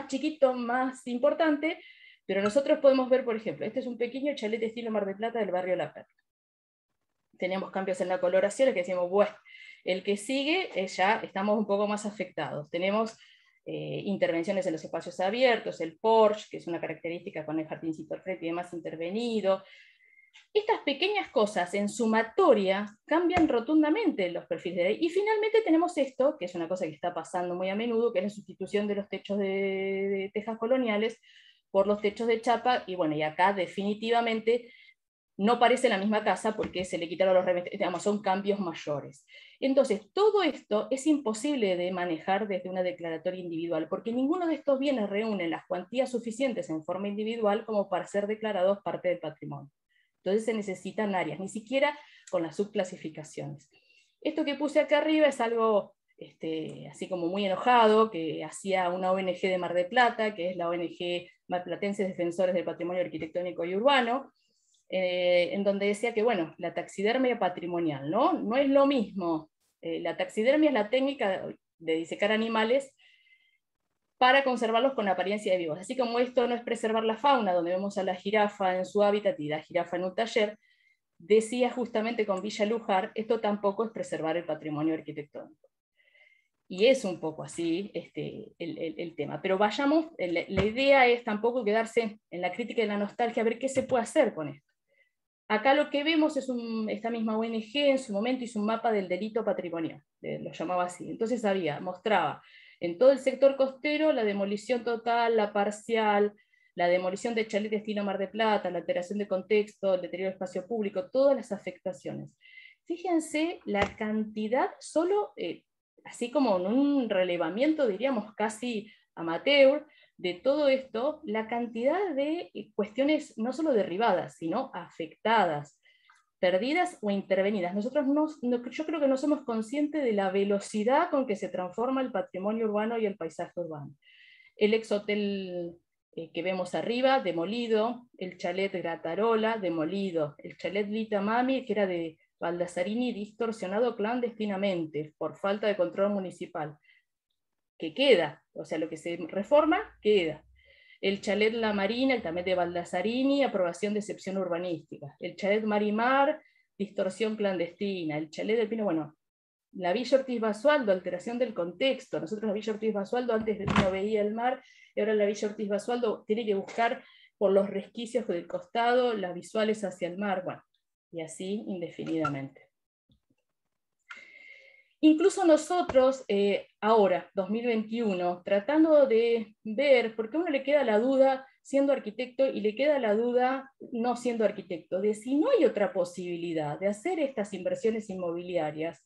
chiquito, más importante, pero nosotros podemos ver, por ejemplo, este es un pequeño chalet de estilo Mar del Plata del barrio La Perla. Tenemos cambios en la coloración, que decimos, bueno, el que sigue ya estamos un poco más afectados. Tenemos intervenciones en los espacios abiertos, el porche, que es una característica con el jardincito al frente y demás intervenido. Estas pequeñas cosas en sumatoria cambian rotundamente los perfiles de ley. Y finalmente tenemos esto, que es una cosa que está pasando muy a menudo, que es la sustitución de los techos de tejas coloniales por los techos de chapa, y bueno, y acá definitivamente no parece la misma casa porque se le quitaron los revestimientos, digamos, son cambios mayores. Entonces, todo esto es imposible de manejar desde una declaratoria individual, porque ninguno de estos bienes reúne las cuantías suficientes en forma individual como para ser declarados parte del patrimonio. Entonces se necesitan áreas, ni siquiera con las subclasificaciones. Esto que puse acá arriba es algo así como muy enojado, que hacía una ONG de Mar del Plata, que es la ONG Marplatenses Defensores del Patrimonio Arquitectónico y Urbano, en donde decía que, bueno, la taxidermia patrimonial, ¿no? No es lo mismo. La taxidermia es la técnica de disecar animales para conservarlos con apariencia de vivos. Así como esto no es preservar la fauna, donde vemos a la jirafa en su hábitat y la jirafa en un taller, decía justamente con Villa Luján, esto tampoco es preservar el patrimonio arquitectónico. Y es un poco así el tema. Pero vayamos, la idea es tampoco quedarse en la crítica y la nostalgia, a ver qué se puede hacer con esto. Acá lo que vemos es esta misma ONG en su momento hizo un mapa del delito patrimonial, lo llamaba así. Entonces mostraba en todo el sector costero la demolición total, la parcial, la demolición de chalet de estilo Mar de Plata, la alteración de contexto, el deterioro del espacio público, todas las afectaciones. Fíjense la cantidad, solo así como en un relevamiento, diríamos casi amateur, de todo esto, la cantidad de cuestiones no solo derribadas, sino afectadas, perdidas o intervenidas. Nosotros yo creo que no somos conscientes de la velocidad con que se transforma el patrimonio urbano y el paisaje urbano. El ex-hotel que vemos arriba, demolido, el chalet Gratarola, demolido, el chalet Lita Mami, que era de Baldasarini, distorsionado clandestinamente por falta de control municipal, que queda, o sea, lo que se reforma, queda. El chalet La Marina, el también de Baldasarini, aprobación de excepción urbanística. El chalet Marimar, distorsión clandestina. El chalet del Pino, bueno, la Villa Ortiz Basualdo, alteración del contexto. Nosotros la Villa Ortiz Basualdo antes no veía el mar, y ahora la Villa Ortiz Basualdo tiene que buscar por los resquicios del costado las visuales hacia el mar, bueno, y así indefinidamente. Incluso nosotros, ahora, 2021, tratando de ver, porque a uno le queda la duda siendo arquitecto y le queda la duda no siendo arquitecto, de si no hay otra posibilidad de hacer estas inversiones inmobiliarias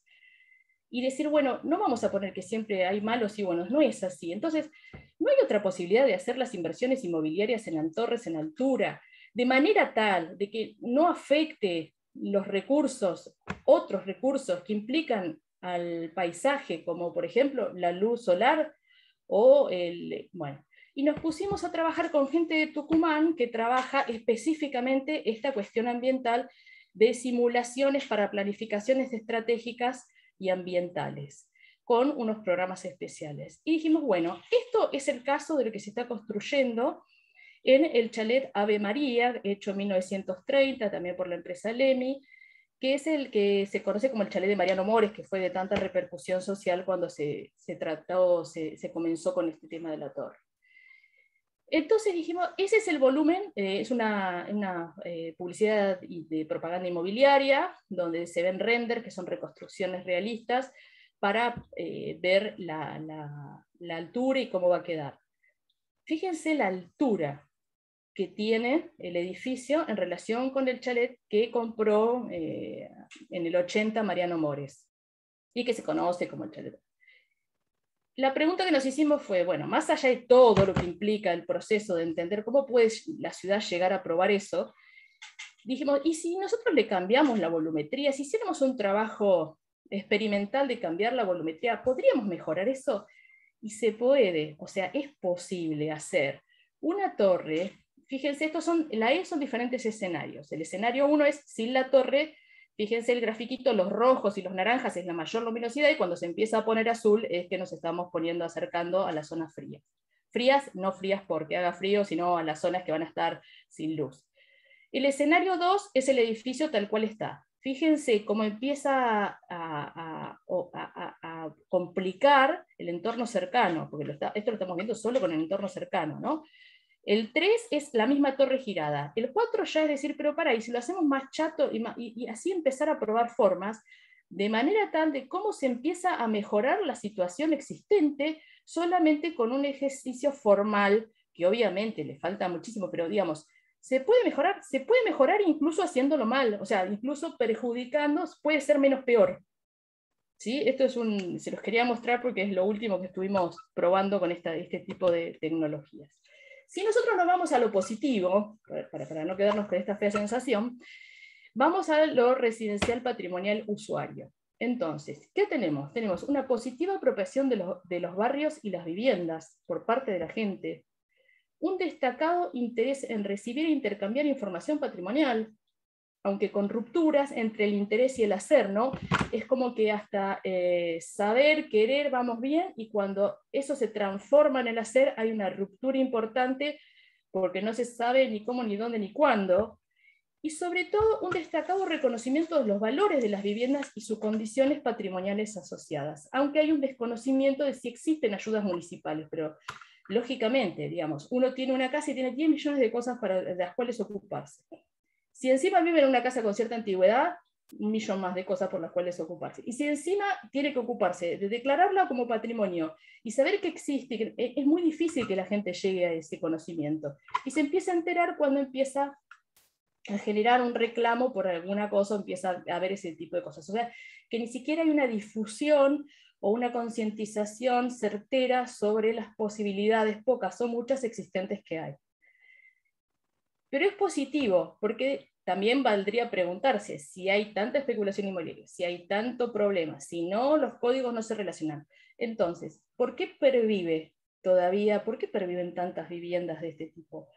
y decir, bueno, no vamos a poner que siempre hay malos y buenos, no es así. Entonces, no hay otra posibilidad de hacer las inversiones inmobiliarias en torres, en altura, de manera tal de que no afecte los recursos, otros recursos que implican al paisaje, como por ejemplo la luz solar, bueno, y nos pusimos a trabajar con gente de Tucumán que trabaja específicamente esta cuestión ambiental de simulaciones para planificaciones estratégicas y ambientales, con unos programas especiales. Y dijimos, bueno, esto es el caso de lo que se está construyendo en el chalet Ave María, hecho en 1930, también por la empresa Lemi, que es el que se conoce como el chalet de Mariano Mores, que fue de tanta repercusión social cuando se comenzó con este tema de la torre. Entonces dijimos, ese es el volumen, es una publicidad de propaganda inmobiliaria, donde se ven render, que son reconstrucciones realistas, para ver la altura y cómo va a quedar. Fíjense la altura que tiene el edificio en relación con el chalet que compró en el 80 Mariano Mores, y que se conoce como el chalet. La pregunta que nos hicimos fue, bueno, más allá de todo lo que implica el proceso de entender cómo puede la ciudad llegar a probar eso, dijimos, ¿y si nosotros le cambiamos la volumetría? Si hiciéramos un trabajo experimental de cambiar la volumetría, ¿podríamos mejorar eso? Y se puede, o sea, es posible hacer una torre. Fíjense, la E son diferentes escenarios. El escenario 1 es sin la torre. Fíjense el grafiquito, los rojos y los naranjas es la mayor luminosidad, y cuando se empieza a poner azul es que nos estamos poniendo acercando a las zonas frías. Frías, no frías porque haga frío, sino a las zonas que van a estar sin luz. El escenario 2 es el edificio tal cual está. Fíjense cómo empieza a complicar el entorno cercano, porque esto lo estamos viendo solo con el entorno cercano, ¿no? El 3 es la misma torre girada. El 4 ya es decir, pero para, y si lo hacemos más chato y así empezar a probar formas, de manera tal de cómo se empieza a mejorar la situación existente solamente con un ejercicio formal, que obviamente le falta muchísimo, pero digamos, se puede mejorar incluso haciéndolo mal, o sea, incluso perjudicando, puede ser menos peor. ¿Sí? Esto se los quería mostrar porque es lo último que estuvimos probando con este tipo de tecnologías. Si nosotros nos vamos a lo positivo, para no quedarnos con esta fea sensación, vamos a lo residencial patrimonial usuario. Entonces, ¿qué tenemos? Tenemos una positiva apropiación de los barrios y las viviendas por parte de la gente, un destacado interés en recibir e intercambiar información patrimonial, aunque con rupturas entre el interés y el hacer, ¿no? Es como que hasta saber, querer, vamos bien, y cuando eso se transforma en el hacer, hay una ruptura importante, porque no se sabe ni cómo, ni dónde, ni cuándo, y sobre todo un destacado reconocimiento de los valores de las viviendas y sus condiciones patrimoniales asociadas, aunque hay un desconocimiento de si existen ayudas municipales, pero lógicamente, digamos, uno tiene una casa y tiene 10 millones de cosas de las cuales ocuparse. Si encima vive en una casa con cierta antigüedad, 1 millón más de cosas por las cuales ocuparse. Y si encima tiene que ocuparse de declararla como patrimonio y saber que existe, es muy difícil que la gente llegue a ese conocimiento. Y se empieza a enterar cuando empieza a generar un reclamo por alguna cosa, empieza a ver ese tipo de cosas. O sea, que ni siquiera hay una difusión o una concientización certera sobre las posibilidades, pocas o muchas existentes que hay. Pero es positivo, porque también valdría preguntarse si hay tanta especulación inmobiliaria, si hay tanto problema, si no, los códigos no se relacionan. Entonces, ¿por qué pervive todavía, por qué perviven tantas viviendas de este tipo?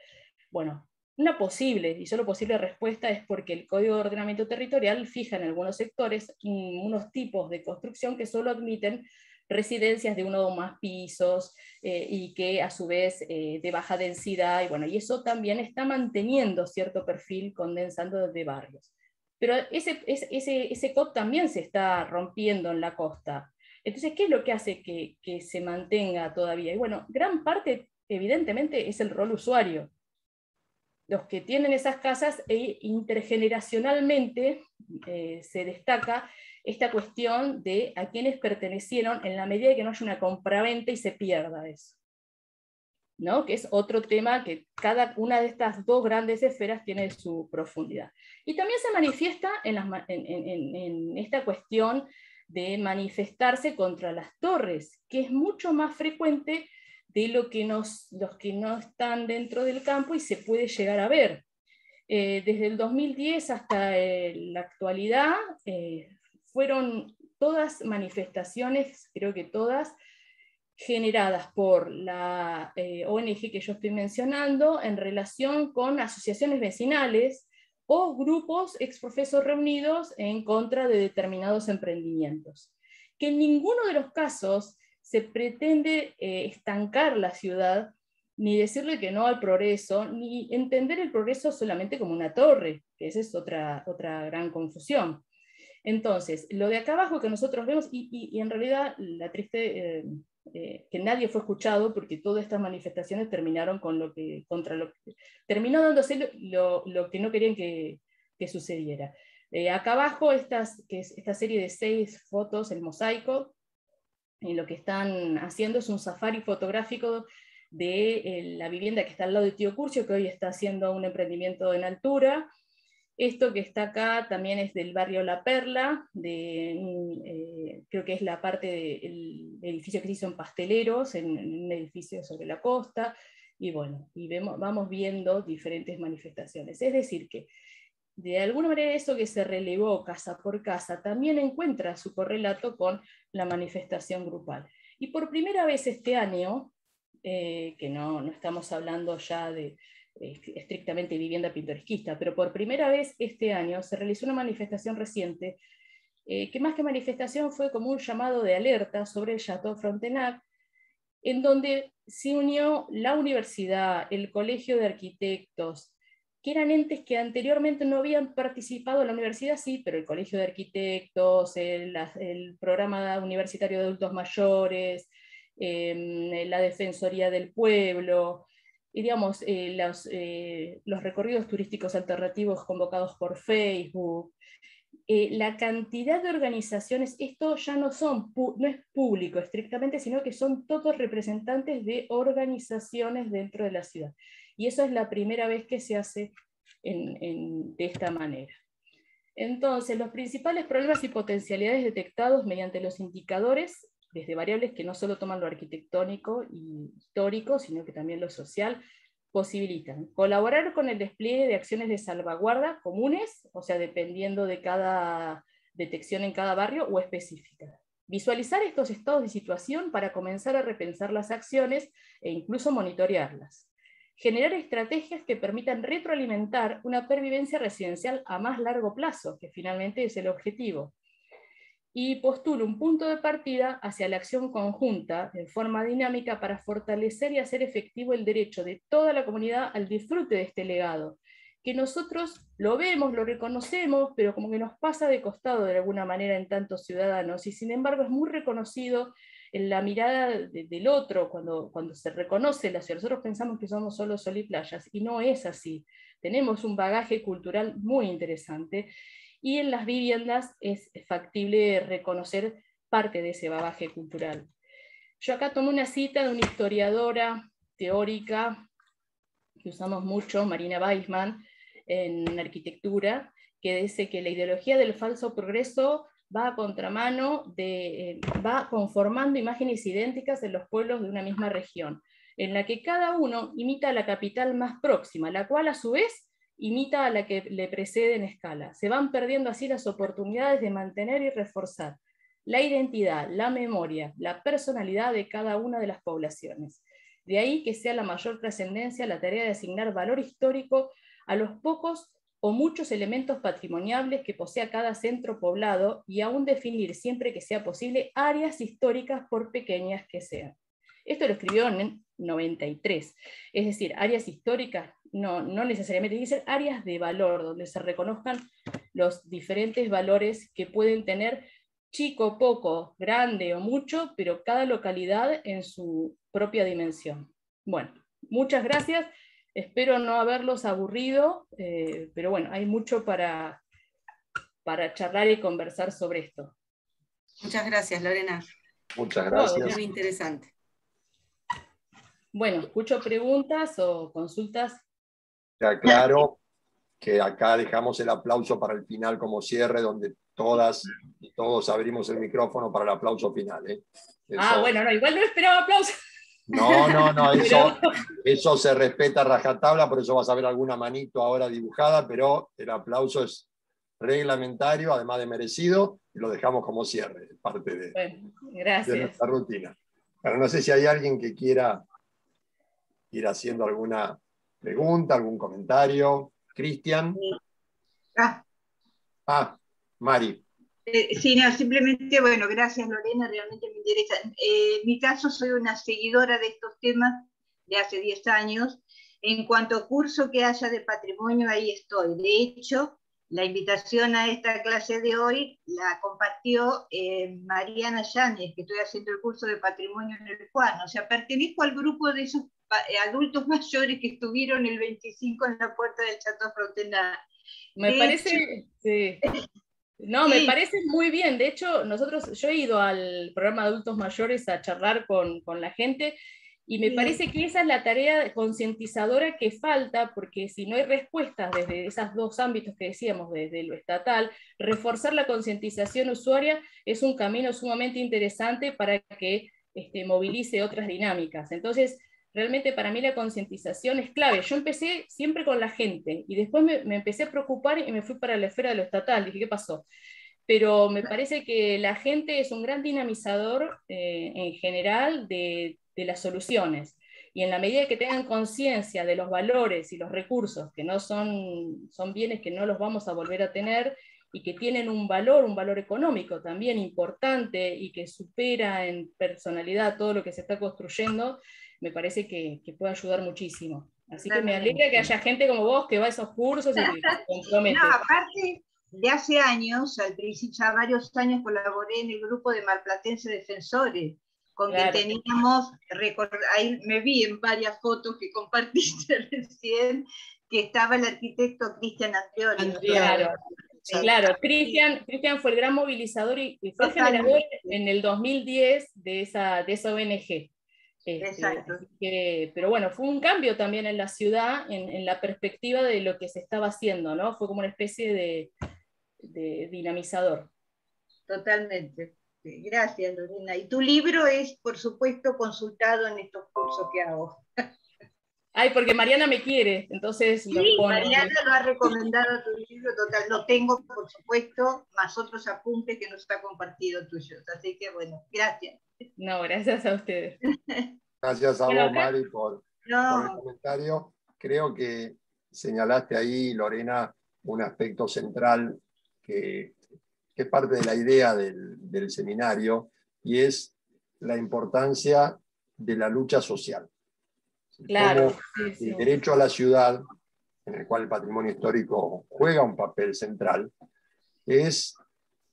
Bueno, una posible y solo posible respuesta es porque el Código de Ordenamiento Territorial fija en algunos sectores unos tipos de construcción que solo admiten residencias de 1 o más pisos y que a su vez de baja densidad, y bueno, y eso también está manteniendo cierto perfil condensando de barrios. Pero ese COD también se está rompiendo en la costa. Entonces, ¿qué es lo que hace que se mantenga todavía? Y bueno, gran parte evidentemente es el rol usuario. Los que tienen esas casas intergeneracionalmente se destaca esta cuestión de a quienes pertenecieron en la medida de que no haya una compraventa y se pierda eso, ¿no? Que es otro tema que cada una de estas dos grandes esferas tiene su profundidad. Y también se manifiesta en esta cuestión de manifestarse contra las torres, que es mucho más frecuente de los que no están dentro del campo y se puede llegar a ver. Desde el 2010 hasta la actualidad fueron todas manifestaciones, creo que todas, generadas por la ONG que yo estoy mencionando en relación con asociaciones vecinales o grupos exprofesos reunidos en contra de determinados emprendimientos. Que en ninguno de los casos se pretende estancar la ciudad, ni decirle que no al progreso, ni entender el progreso solamente como una torre, que esa es otra gran confusión. Entonces, lo de acá abajo que nosotros vemos, y en realidad la triste que nadie fue escuchado, porque todas estas manifestaciones terminaron terminó dándose lo que no querían que sucediera. Acá abajo esta serie de 6 fotos, el mosaico, y lo que están haciendo es un safari fotográfico de la vivienda que está al lado de Tío Curcio, que hoy está haciendo un emprendimiento en altura. Esto que está acá también es del barrio La Perla, creo que es la parte del edificio que se hizo en Pasteleros, en un edificio sobre la costa, y bueno, vamos viendo diferentes manifestaciones. Es decir, que de alguna manera eso que se relevó casa por casa también encuentra su correlato con la manifestación grupal. Y por primera vez este año, que no estamos hablando ya de estrictamente vivienda pintoresquista, pero por primera vez este año se realizó una manifestación reciente, que más que manifestación fue como un llamado de alerta sobre el Chateau Frontenac, en donde se unió la universidad, el Colegio de Arquitectos, que eran entes que anteriormente no habían participado, la universidad sí, pero el Colegio de Arquitectos, el Programa Universitario de Adultos Mayores, la Defensoría del Pueblo, y digamos, los recorridos turísticos alternativos convocados por Facebook, la cantidad de organizaciones, esto ya no es público estrictamente, sino que son todos representantes de organizaciones dentro de la ciudad. Y eso es la primera vez que se hace de esta manera. Entonces, los principales problemas y potencialidades detectados mediante los indicadores, desde variables que no solo toman lo arquitectónico y histórico, sino que también lo social, posibilitan colaborar con el despliegue de acciones de salvaguarda comunes, o sea, dependiendo de cada detección en cada barrio, o específicas. Visualizar estos estados de situación para comenzar a repensar las acciones e incluso monitorearlas. Generar estrategias que permitan retroalimentar una pervivencia residencial a más largo plazo, que finalmente es el objetivo. Y postula un punto de partida hacia la acción conjunta en forma dinámica para fortalecer y hacer efectivo el derecho de toda la comunidad al disfrute de este legado, que nosotros lo vemos, lo reconocemos, pero como que nos pasa de costado de alguna manera en tantos ciudadanos, y sin embargo es muy reconocido en la mirada del otro, cuando se reconoce la ciudad. Nosotros pensamos que somos solo sol y playas, y no es así. Tenemos un bagaje cultural muy interesante, y en las viviendas es factible reconocer parte de ese bagaje cultural. Yo acá tomé una cita de una historiadora teórica que usamos mucho, Marina Weisman, en arquitectura, que dice que la ideología del falso progreso va a contramano va conformando imágenes idénticas de los pueblos de una misma región, en la que cada uno imita a la capital más próxima, la cual a su vez imita a la que le precede en escala. Se van perdiendo así las oportunidades de mantener y reforzar la identidad, la memoria, la personalidad de cada una de las poblaciones. De ahí que sea la mayor trascendencia la tarea de asignar valor histórico a los pocos o muchos elementos patrimoniables que posea cada centro poblado, y aún definir, siempre que sea posible, áreas históricas por pequeñas que sean. Esto lo escribió en 93. Es decir, áreas históricas no necesariamente tienen que ser áreas de valor, donde se reconozcan los diferentes valores que pueden tener chico, poco, grande o mucho, pero cada localidad en su propia dimensión. Bueno, muchas gracias. Espero no haberlos aburrido, pero bueno, hay mucho para charlar y conversar sobre esto. Muchas gracias, Lorena. Muchas gracias. Muy interesante. Bueno, escucho preguntas o consultas. Está claro que acá dejamos el aplauso para el final como cierre, donde todas y todos abrimos el micrófono para el aplauso final. Eso... bueno, no, igual no esperaba aplauso. No, eso se respeta a rajatabla, por eso vas a ver alguna manito ahora dibujada, pero el aplauso es reglamentario, además de merecido, y lo dejamos como cierre, parte de nuestra rutina. Pero no sé si hay alguien que quiera ir haciendo alguna pregunta, algún comentario. Cristian. Mari. Sí, no, simplemente, bueno, gracias Lorena, realmente me interesa. En mi caso soy una seguidora de estos temas de hace 10 años. En cuanto a curso que haya de patrimonio, ahí estoy. De hecho, La invitación a esta clase de hoy la compartió Mariana Yáñez, que estoy haciendo el curso de patrimonio en el Juan. O sea, pertenezco al grupo de esos adultos mayores que estuvieron el 25 en la puerta del Chateau Frontenac. Me parece, sí. No, me parece muy bien. De hecho, yo he ido al programa de adultos mayores a charlar con la gente, y me parece que esa es la tarea concientizadora que falta, porque si no hay respuestas desde esos dos ámbitos que decíamos, desde lo estatal, reforzar la concientización usuaria es un camino sumamente interesante para que movilice otras dinámicas. Entonces, realmente para mí la concientización es clave. Yo empecé siempre con la gente, y después me empecé a preocupar y me fui para la esfera de lo estatal. Dije, ¿qué pasó? Pero me parece que la gente es un gran dinamizador en general de las soluciones. Y en la medida que tengan conciencia de los valores y los recursos, que no son bienes que no los vamos a volver a tener, y que tienen un valor económico también importante, y que supera en personalidad todo lo que se está construyendo, me parece que puede ayudar muchísimo. Así que me alegra que haya gente como vos que va a esos cursos y que se compromete. No, aparte, de hace años, al principio, ya varios años colaboré en el grupo de Marplatense Defensores, con que teníamos, ahí me vi en varias fotos que compartiste recién, que estaba el arquitecto Cristian Andrioli. Claro, Cristian fue el gran movilizador y fue el generador en el 2010 de esa ONG. Exacto. Pero bueno, fue un cambio también en la ciudad, en la perspectiva de lo que se estaba haciendo, ¿no? Fue como una especie de dinamizador. Totalmente. Gracias, Lorena. Y tu libro es, por supuesto, consultado en estos cursos que hago. Ay, porque Mariana me quiere, entonces sí, Mariana lo ha recomendado tu libro, total, lo tengo, por supuesto, más otros apuntes que nos ha compartido tuyos. Así que, bueno, gracias. No, gracias a ustedes. Gracias a vos, Mari, por el comentario. Creo que señalaste ahí, Lorena, un aspecto central que es parte de la idea del seminario, y es la importancia de la lucha social. Claro, cómo el derecho a la ciudad, en el cual el patrimonio histórico juega un papel central, es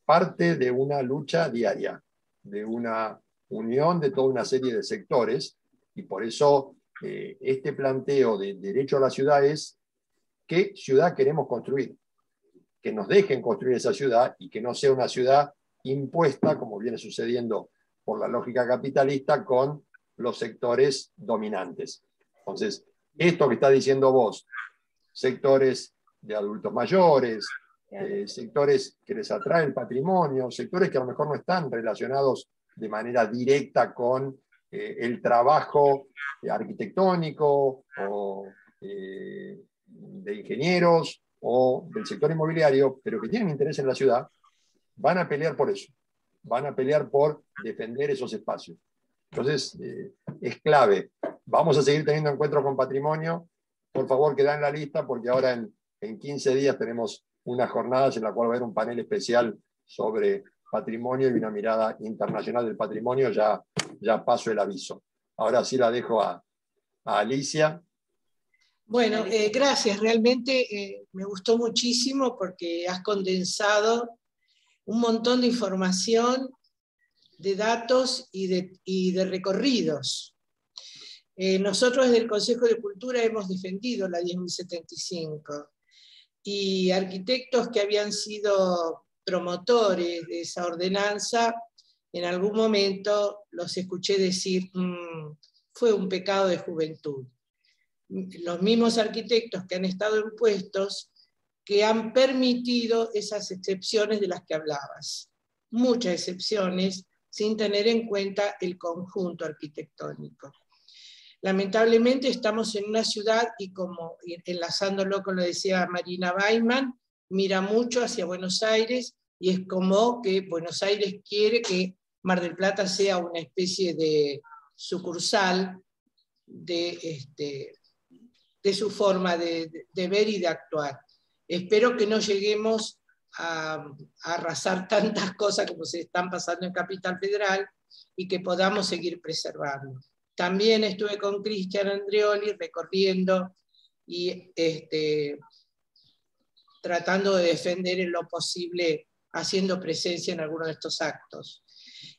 parte de una lucha diaria, de una unión de toda una serie de sectores, y por eso este planteo de derecho a la ciudad es qué ciudad queremos construir, que nos dejen construir esa ciudad y que no sea una ciudad impuesta, como viene sucediendo por la lógica capitalista, con los sectores dominantes. Entonces, esto que está diciendo vos, sectores de adultos mayores, sectores que les atrae el patrimonio, sectores que a lo mejor no están relacionados de manera directa con el trabajo arquitectónico o de ingenieros o del sector inmobiliario, pero que tienen interés en la ciudad, van a pelear por eso, van a pelear por defender esos espacios. Entonces, es clave. Vamos a seguir teniendo encuentros con patrimonio. Por favor, queda en la lista, porque ahora en 15 días tenemos unas jornadas en la cual va a haber un panel especial sobre patrimonio y una mirada internacional del patrimonio. Ya paso el aviso. Ahora sí la dejo a Alicia. Bueno, gracias. Realmente me gustó muchísimo porque has condensado un montón de información, de datos y de recorridos. Nosotros desde el Consejo de Cultura hemos defendido la 10.075 y arquitectos que habían sido promotores de esa ordenanza, en algún momento los escuché decir, fue un pecado de juventud. Los mismos arquitectos que han estado en puestos que han permitido esas excepciones de las que hablabas. Muchas excepciones sin tener en cuenta el conjunto arquitectónico. Lamentablemente estamos en una ciudad, y como enlazándolo con lo que decía Marina Weimann, mira mucho hacia Buenos Aires, y es como que Buenos Aires quiere que Mar del Plata sea una especie de sucursal de su forma de ver y de actuar. Espero que no lleguemos a arrasar tantas cosas como se están pasando en Capital Federal y que podamos seguir preservando. También estuve con Cristian Andrioli recorriendo y tratando de defender en lo posible, haciendo presencia en algunos de estos actos.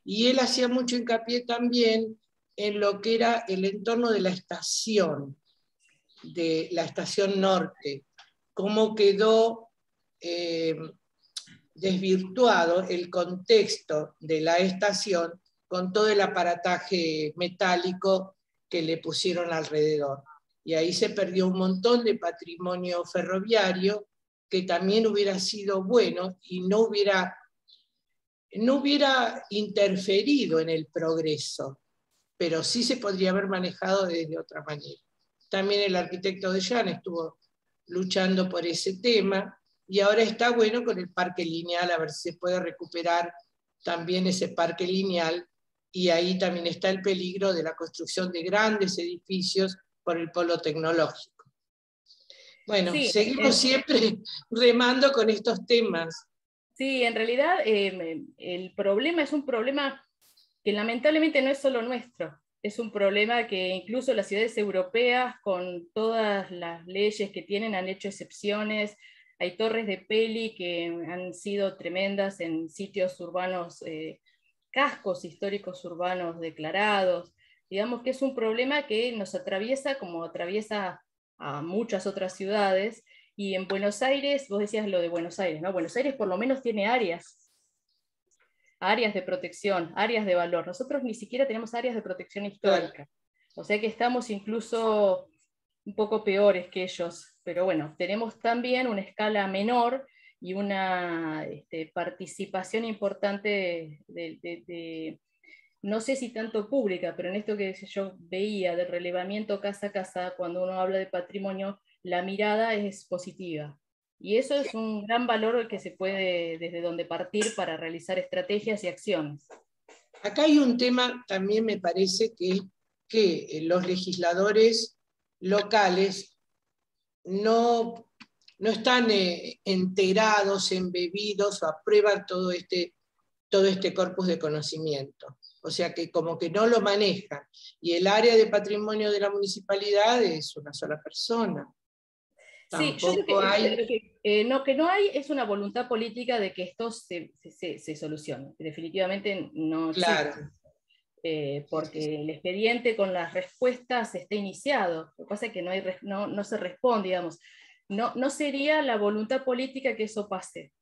Y él hacía mucho hincapié también en lo que era el entorno de la estación norte, cómo quedó desvirtuado el contexto de la estación con todo el aparataje metálico que le pusieron alrededor. Y ahí se perdió un montón de patrimonio ferroviario que también hubiera sido bueno y no hubiera interferido en el progreso, pero sí se podría haber manejado de otra manera. También el arquitecto Dejan estuvo luchando por ese tema, y ahora está bueno con el parque lineal, a ver si se puede recuperar también ese parque lineal, y ahí también está el peligro de la construcción de grandes edificios por el polo tecnológico. Bueno, sí, seguimos siempre remando con estos temas. Sí, en realidad el problema es un problema que lamentablemente no es solo nuestro. Es un problema que incluso las ciudades europeas, con todas las leyes que tienen, han hecho excepciones. Hay torres de peli que han sido tremendas en sitios urbanos, cascos históricos urbanos declarados. Digamos que es un problema que nos atraviesa como atraviesa a muchas otras ciudades. Y en Buenos Aires, vos decías lo de Buenos Aires, ¿no? Buenos Aires por lo menos tiene áreas de protección, áreas de valor. Nosotros ni siquiera tenemos áreas de protección histórica. O sea que estamos incluso un poco peores que ellos, pero bueno, tenemos también una escala menor y una participación importante no sé si tanto pública, pero en esto que yo veía del relevamiento casa a casa, cuando uno habla de patrimonio, la mirada es positiva. Y eso es un gran valor que se puede desde donde partir para realizar estrategias y acciones. Acá hay un tema también, me parece, que los legisladores locales no están enterados, embebidos o aprueban todo este corpus de conocimiento. O sea que como que no lo manejan. Y el área de patrimonio de la municipalidad es una sola persona. Sí, yo creo que no hay es una voluntad política de que esto se solucione. Definitivamente no existe. Claro. Porque el expediente con las respuestas está iniciado. Lo que pasa es que no se responde, digamos. No sería la voluntad política que eso pase,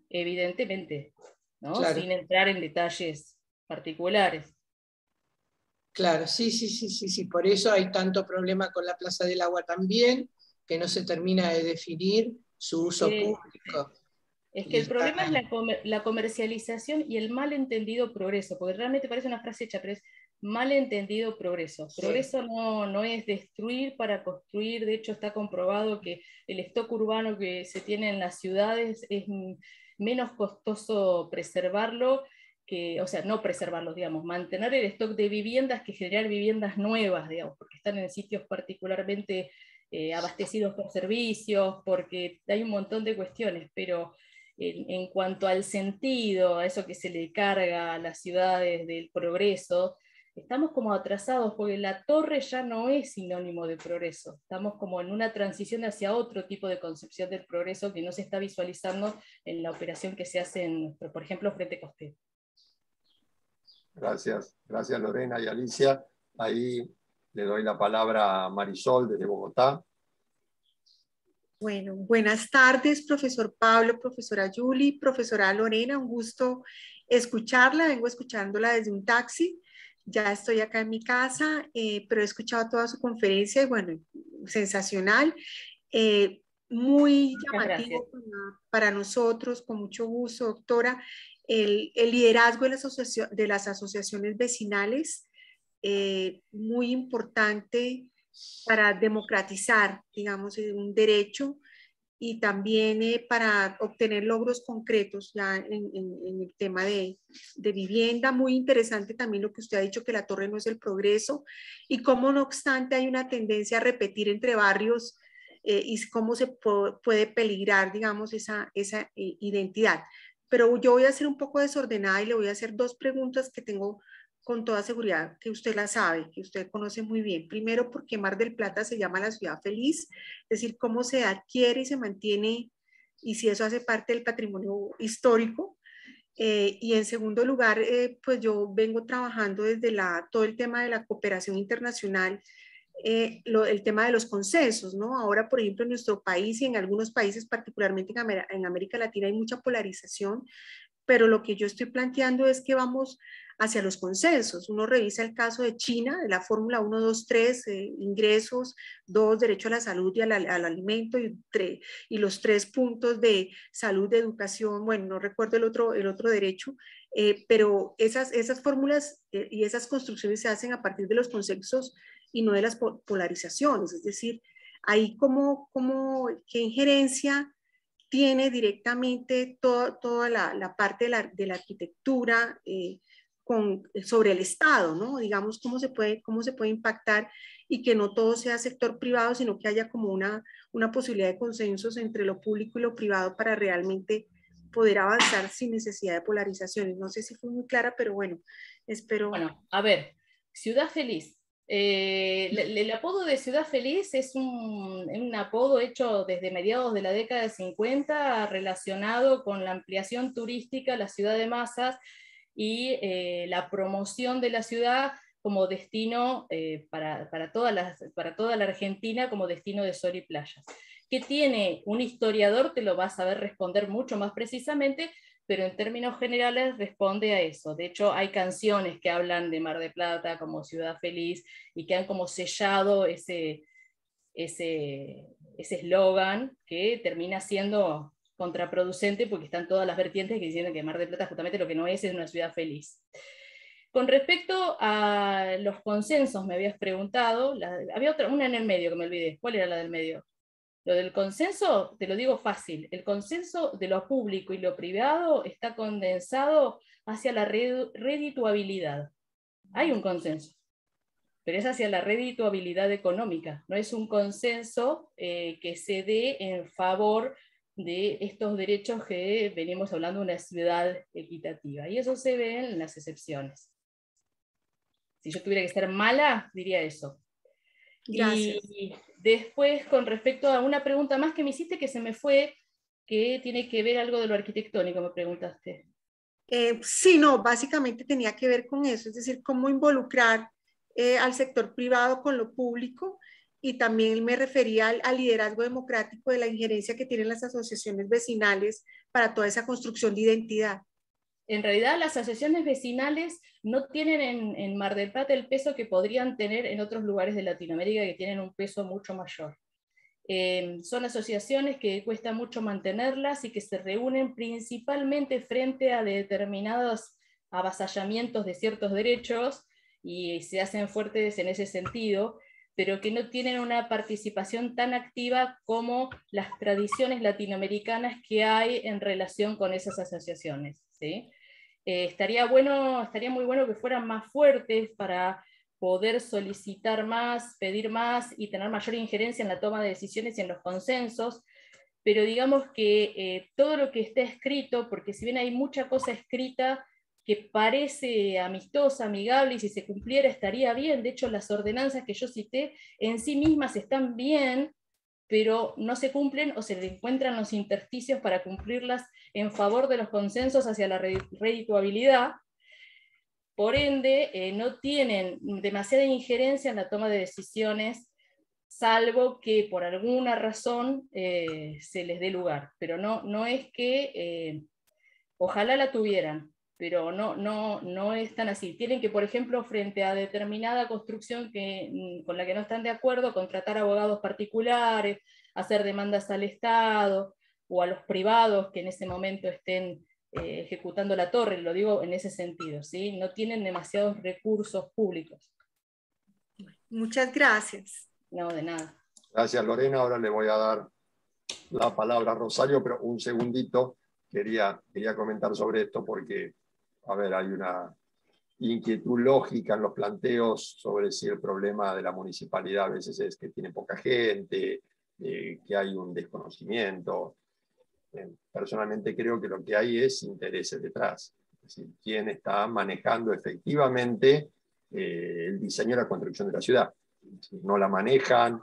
evidentemente, ¿no? Claro. Sin entrar en detalles particulares. Claro, sí. Por eso hay tanto problema con la Plaza del Agua también, que no se termina de definir su uso público. Es que el problema es la comercialización y el malentendido progreso, porque realmente parece una frase hecha, pero es malentendido progreso. Progreso no es destruir para construir. De hecho está comprobado que el stock urbano que se tiene en las ciudades es menos costoso preservarlo, no preservarlos, digamos, mantener el stock de viviendas que generar viviendas nuevas, digamos, porque están en sitios particularmente abastecidos por servicios, porque hay un montón de cuestiones, pero en cuanto al sentido, a eso que se le carga a las ciudades del progreso, estamos como atrasados, porque la torre ya no es sinónimo de progreso. Estamos como en una transición hacia otro tipo de concepción del progreso que no se está visualizando en la operación que se hace en, por ejemplo, Frente Costero. Gracias Lorena y Alicia. Ahí le doy la palabra a Marisol desde Bogotá. Bueno, buenas tardes, profesor Pablo, profesora Julie, profesora Lorena, un gusto escucharla. Vengo escuchándola desde un taxi. Ya estoy acá en mi casa, pero he escuchado toda su conferencia y bueno, sensacional. Muy llamativo para nosotros, con mucho gusto, doctora, el liderazgo de las asociaciones vecinales, muy importante para democratizar, digamos, un derecho y también para obtener logros concretos ya en el tema de vivienda. Muy interesante también lo que usted ha dicho, que la torre no es el progreso y cómo no obstante hay una tendencia a repetir entre barrios y cómo se puede peligrar, digamos, esa identidad. Pero yo voy a ser un poco desordenada y le voy a hacer dos preguntas que tengo con toda seguridad que usted la sabe, que usted conoce muy bien. Primero, porque Mar del Plata se llama la ciudad feliz, es decir, cómo se adquiere y se mantiene y si eso hace parte del patrimonio histórico. Y en segundo lugar, pues yo vengo trabajando desde todo el tema de la cooperación internacional, el tema de los consensos, ¿no? Ahora, por ejemplo, en nuestro país y en algunos países, particularmente en América Latina, hay mucha polarización, pero lo que yo estoy planteando es que vamos hacia los consensos. Uno revisa el caso de China, de la fórmula 1, 2, 3, ingresos, 2, derecho a la salud y al alimento, y los 3 puntos de salud, de educación, bueno, no recuerdo el otro derecho, pero esas fórmulas y esas construcciones se hacen a partir de los consensos y no de las polarizaciones, es decir, ahí qué injerencia tiene directamente toda la parte de la arquitectura sobre el Estado, ¿no? Digamos, cómo se puede impactar y que no todo sea sector privado, sino que haya como una posibilidad de consensos entre lo público y lo privado para realmente poder avanzar sin necesidad de polarizaciones. No sé si fue muy clara, pero bueno, espero. Bueno, a ver, Ciudad Feliz. El apodo de Ciudad Feliz es un apodo hecho desde mediados de la década de 50 relacionado con la ampliación turística a la ciudad de masas y la promoción de la ciudad como destino para toda la Argentina, como destino de sol y playas. ¿Qué tiene un historiador? Te lo va a saber responder mucho más precisamente, pero en términos generales responde a eso. De hecho, hay canciones que hablan de Mar del Plata como Ciudad Feliz y que han como sellado ese eslogan que termina siendo contraproducente porque están todas las vertientes que dicen que Mar del Plata justamente lo que no es una ciudad feliz. Con respecto a los consensos, me habías preguntado, había una en el medio que me olvidé. ¿Cuál era la del medio? Lo del consenso, te lo digo fácil, el consenso de lo público y lo privado está condensado hacia la redituabilidad. Hay un consenso, pero es hacia la redituabilidad económica, no es un consenso que se dé en favor de estos derechos que venimos hablando de una ciudad equitativa, y eso se ve en las excepciones. Si yo tuviera que ser mala, diría eso. Gracias. Y después, con respecto a una pregunta más que me hiciste que se me fue, que tiene que ver algo de lo arquitectónico, me preguntaste. Sí, no, básicamente tenía que ver con eso, es decir, cómo involucrar al sector privado con lo público, y también me refería al liderazgo democrático de la injerencia que tienen las asociaciones vecinales para toda esa construcción de identidad. En realidad las asociaciones vecinales no tienen en Mar del Plata el peso que podrían tener en otros lugares de Latinoamérica, que tienen un peso mucho mayor. Son asociaciones que cuesta mucho mantenerlas y que se reúnen principalmente frente a determinados avasallamientos de ciertos derechos y se hacen fuertes en ese sentido, pero que no tienen una participación tan activa como las tradiciones latinoamericanas que hay en relación con esas asociaciones, ¿sí? Estaría muy bueno que fueran más fuertes para poder solicitar más, pedir más y tener mayor injerencia en la toma de decisiones y en los consensos, pero digamos que todo lo que está escrito, porque si bien hay mucha cosa escrita que parece amistosa, amigable, y si se cumpliera estaría bien, de hecho las ordenanzas que yo cité en sí mismas están bien, pero no se cumplen o se le encuentran los intersticios para cumplirlas en favor de los consensos hacia la redituabilidad. Por ende, no tienen demasiada injerencia en la toma de decisiones, salvo que por alguna razón se les dé lugar. Pero no es que, ojalá la tuvieran, pero no es tan así. Tienen que, por ejemplo, frente a determinada construcción con la que no están de acuerdo, contratar abogados particulares, hacer demandas al Estado o a los privados que en ese momento estén ejecutando la torre, lo digo en ese sentido, ¿sí? No tienen demasiados recursos públicos. Muchas gracias. No, de nada. Gracias, Lorena. Ahora le voy a dar la palabra a Rosario, pero un segundito. Quería comentar sobre esto porque, a ver, hay una inquietud lógica en los planteos sobre si el problema de la municipalidad a veces es que tiene poca gente, que hay un desconocimiento. Personalmente creo que lo que hay es intereses detrás. Es decir, quién está manejando efectivamente el diseño y la construcción de la ciudad. No la manejan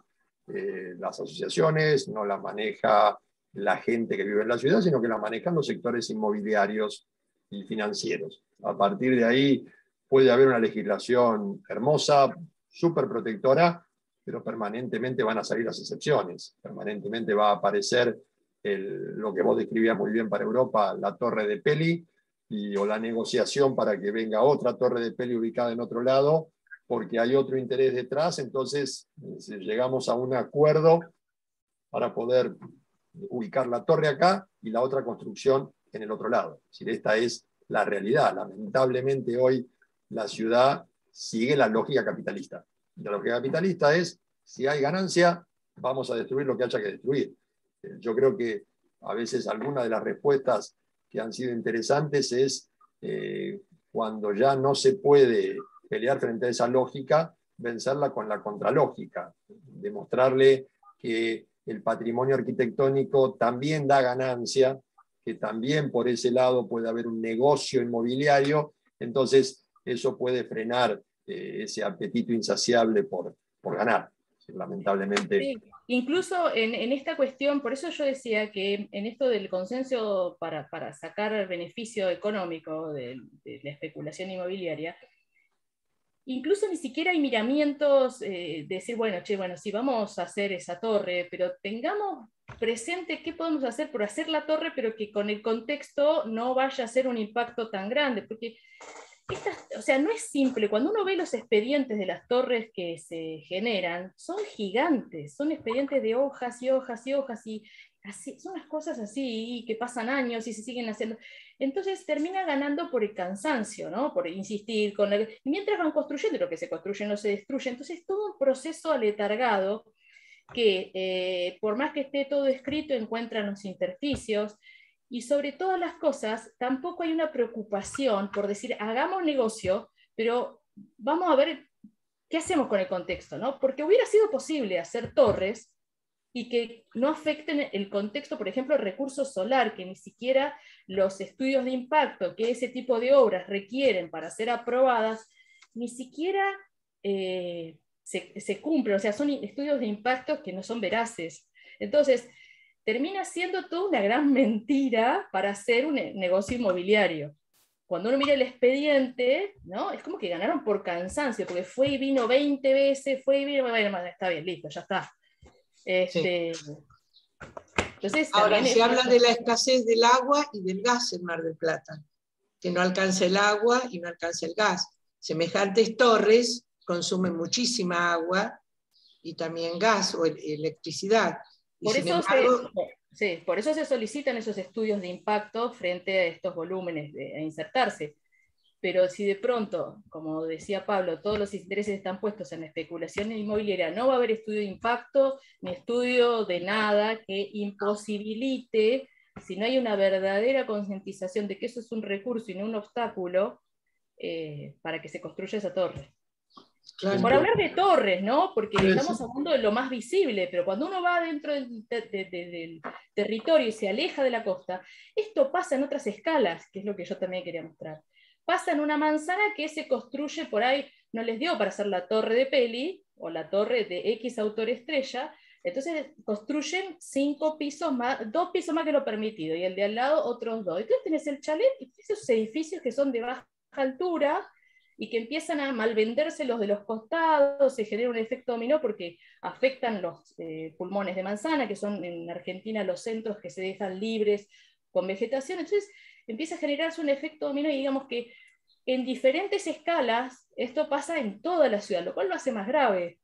las asociaciones, no la maneja la gente que vive en la ciudad, sino que la manejan los sectores inmobiliarios y financieros. A partir de ahí puede haber una legislación hermosa, súper protectora, pero permanentemente van a salir las excepciones, permanentemente va a aparecer lo que vos describías muy bien para Europa, la torre de Peli, o la negociación para que venga otra torre de Peli ubicada en otro lado, porque hay otro interés detrás. Entonces si llegamos a un acuerdo para poder ubicar la torre acá y la otra construcción en el otro lado. Es decir, esta es la realidad. Lamentablemente hoy la ciudad sigue la lógica capitalista. La lógica capitalista es, si hay ganancia, vamos a destruir lo que haya que destruir. Yo creo que a veces algunas de las respuestas que han sido interesantes es cuando ya no se puede pelear frente a esa lógica, vencerla con la contralógica, demostrarle que el patrimonio arquitectónico también da ganancia, que también por ese lado puede haber un negocio inmobiliario, entonces eso puede frenar ese apetito insaciable por ganar. Lamentablemente. Sí, incluso en esta cuestión, por eso yo decía que en esto del consenso para sacar beneficio económico de la especulación inmobiliaria, incluso ni siquiera hay miramientos de decir, bueno, sí, vamos a hacer esa torre, pero tengamos presente qué podemos hacer por hacer la torre, pero que con el contexto no vaya a ser un impacto tan grande, porque o sea, no es simple. Cuando uno ve los expedientes de las torres que se generan, son gigantes, son expedientes de hojas y hojas y hojas, y así, son las cosas así, que pasan años y se siguen haciendo. Entonces termina ganando por el cansancio, ¿no? Por insistir, y mientras van construyendo, lo que se construye no se destruye. Entonces es todo un proceso aletargado que por más que esté todo escrito, encuentran los intersticios. Y sobre todas las cosas, tampoco hay una preocupación por decir, hagamos negocio, pero vamos a ver qué hacemos con el contexto, ¿no? Porque hubiera sido posible hacer torres y que no afecten el contexto, por ejemplo, el recurso solar, que ni siquiera los estudios de impacto que ese tipo de obras requieren para ser aprobadas, ni siquiera se cumplen, o sea, son estudios de impacto que no son veraces. Entonces, termina siendo toda una gran mentira para hacer un negocio inmobiliario. Cuando uno mira el expediente, ¿no? Es como que ganaron por cansancio, porque fue y vino 20 veces, fue y vino, bueno, está bien, listo, ya está. Sí. Entonces, ahora, se habla de la escasez del agua y del gas en Mar del Plata, que no alcanza el agua y no alcanza el gas. Semejantes torres consumen muchísima agua y también gas o electricidad. Por eso, por eso se solicitan esos estudios de impacto frente a estos volúmenes a insertarse. Pero si de pronto, como decía Pablo, todos los intereses están puestos en la especulación inmobiliaria, no va a haber estudio de impacto ni estudio de nada que imposibilite, si no hay una verdadera concientización de que eso es un recurso y no un obstáculo, para que se construya esa torre. Claro. Por hablar de torres, ¿no? Porque estamos hablando de lo más visible, pero cuando uno va dentro del territorio y se aleja de la costa, esto pasa en otras escalas, que es lo que yo también quería mostrar. Pasa en una manzana que se construye por ahí, no les dio para hacer la torre de Peli, o la torre de X autor estrella, entonces construyen 5 pisos más, 2 pisos más que lo permitido, y el de al lado otros 2. Entonces tenés el chalet y esos edificios que son de baja altura, y que empiezan a malvenderse los de los costados, se genera un efecto dominó porque afectan los pulmones de manzana, que son en Argentina los centros que se dejan libres con vegetación. Entonces empieza a generarse un efecto dominó, y digamos que en diferentes escalas esto pasa en toda la ciudad, lo cual lo hace más grave.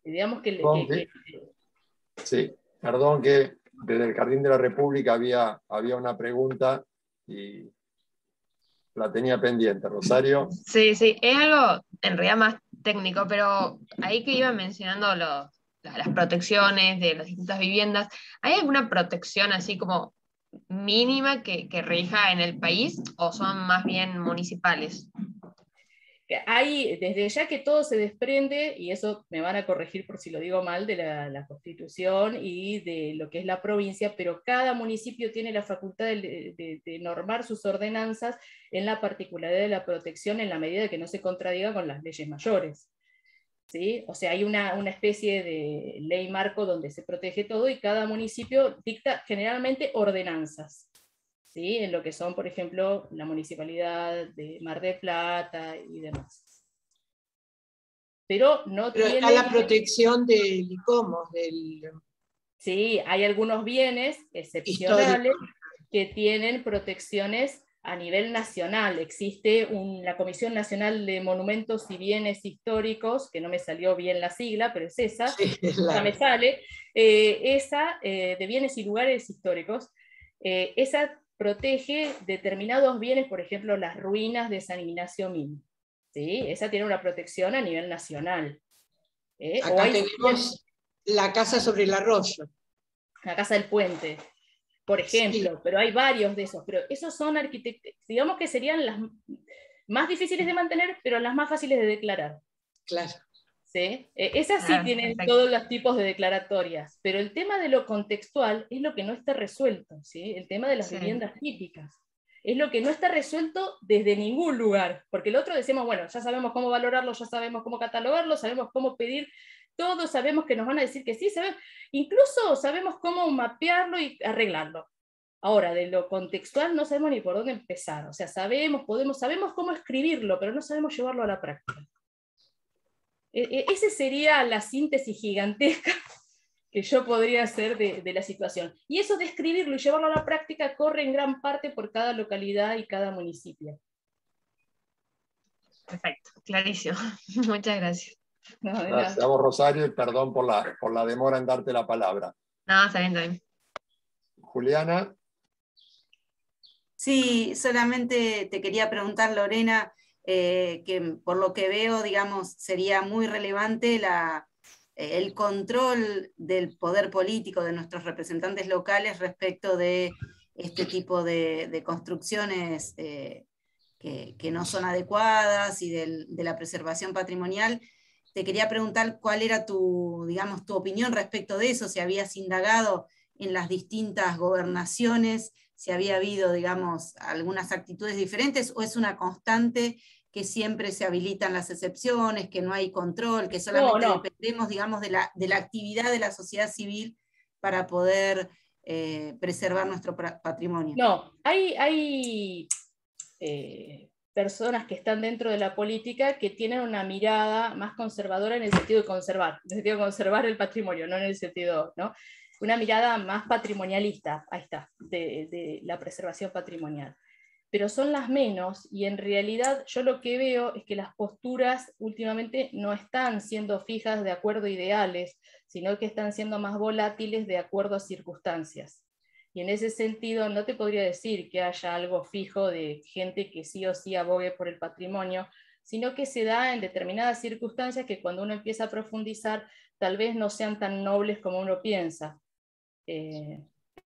Y digamos sí, perdón que desde el Jardín de la República había una pregunta y la tenía pendiente. Rosario. Sí, es algo en realidad más técnico, pero ahí que iban mencionando las protecciones de las distintas viviendas, ¿hay alguna protección así como mínima que rija en el país o son más bien municipales? Hay, desde ya que todo se desprende, y eso me van a corregir por si lo digo mal, de la Constitución y de lo que es la provincia, pero cada municipio tiene la facultad de normar sus ordenanzas en la particularidad de la protección en la medida de que no se contradiga con las leyes mayores. ¿sí? O sea, hay una especie de ley marco donde se protege todo y cada municipio dicta generalmente ordenanzas, ¿sí? En lo que son, por ejemplo, la municipalidad de Mar del Plata y demás. Pero no Pero tiene... está la protección del ICOMOS, del... Sí, hay algunos bienes excepcionales que tienen protecciones a nivel nacional. Existe la Comisión Nacional de Monumentos y Bienes Históricos, que no me salió bien la sigla, pero es esa, Sí, ya me sale, esa de bienes y lugares históricos, esa protege determinados bienes, por ejemplo, las ruinas de San Ignacio Min. ¿Sí? Esa tiene una protección a nivel nacional. Acá tenemos la casa sobre el arroyo. La casa del puente, por ejemplo, sí. Pero hay varios de esos, pero esos son arquitectos, digamos que serían las más difíciles de mantener, pero las más fáciles de declarar. Claro. ¿Sí? Esas sí tienen todos los tipos de declaratorias, pero el tema de lo contextual es lo que no está resuelto, ¿sí? El tema de las viviendas típicas. Es lo que no está resuelto desde ningún lugar, porque el otro decimos, bueno, ya sabemos cómo valorarlo, ya sabemos cómo catalogarlo, sabemos cómo pedir, todos sabemos que nos van a decir que sí, incluso sabemos cómo mapearlo y arreglarlo. Ahora, de lo contextual no sabemos ni por dónde empezar, o sea, sabemos cómo escribirlo, pero no sabemos llevarlo a la práctica. Esa sería la síntesis gigantesca que yo podría hacer de la situación. Y eso de escribirlo y llevarlo a la práctica corre en gran parte por cada localidad y cada municipio. Perfecto, clarísimo. Muchas gracias. No, gracias a vos, Rosario, y perdón por la demora en darte la palabra. No, está bien, está bien. Juliana. Sí, solamente te quería preguntar, Lorena, que por lo que veo, digamos, sería muy relevante el control del poder político de nuestros representantes locales respecto de este tipo de construcciones que no son adecuadas y de la preservación patrimonial. Te quería preguntar cuál era tu opinión respecto de eso, si habías indagado en las distintas gobernaciones, si había habido, digamos, algunas actitudes diferentes, o es una constante que siempre se habilitan las excepciones, que no hay control, que solamente dependemos, digamos, de la actividad de la sociedad civil para poder preservar nuestro patrimonio. No, hay personas que están dentro de la política que tienen una mirada más conservadora en el sentido de conservar el patrimonio, no en el sentido, ¿no? Una mirada más patrimonialista, ahí está, de la preservación patrimonial. Pero son las menos, y en realidad yo lo que veo es que las posturas últimamente no están siendo fijas de acuerdo a ideales, sino que están siendo más volátiles de acuerdo a circunstancias. Y en ese sentido no te podría decir que haya algo fijo de gente que sí o sí abogue por el patrimonio, sino que se da en determinadas circunstancias que cuando uno empieza a profundizar tal vez no sean tan nobles como uno piensa.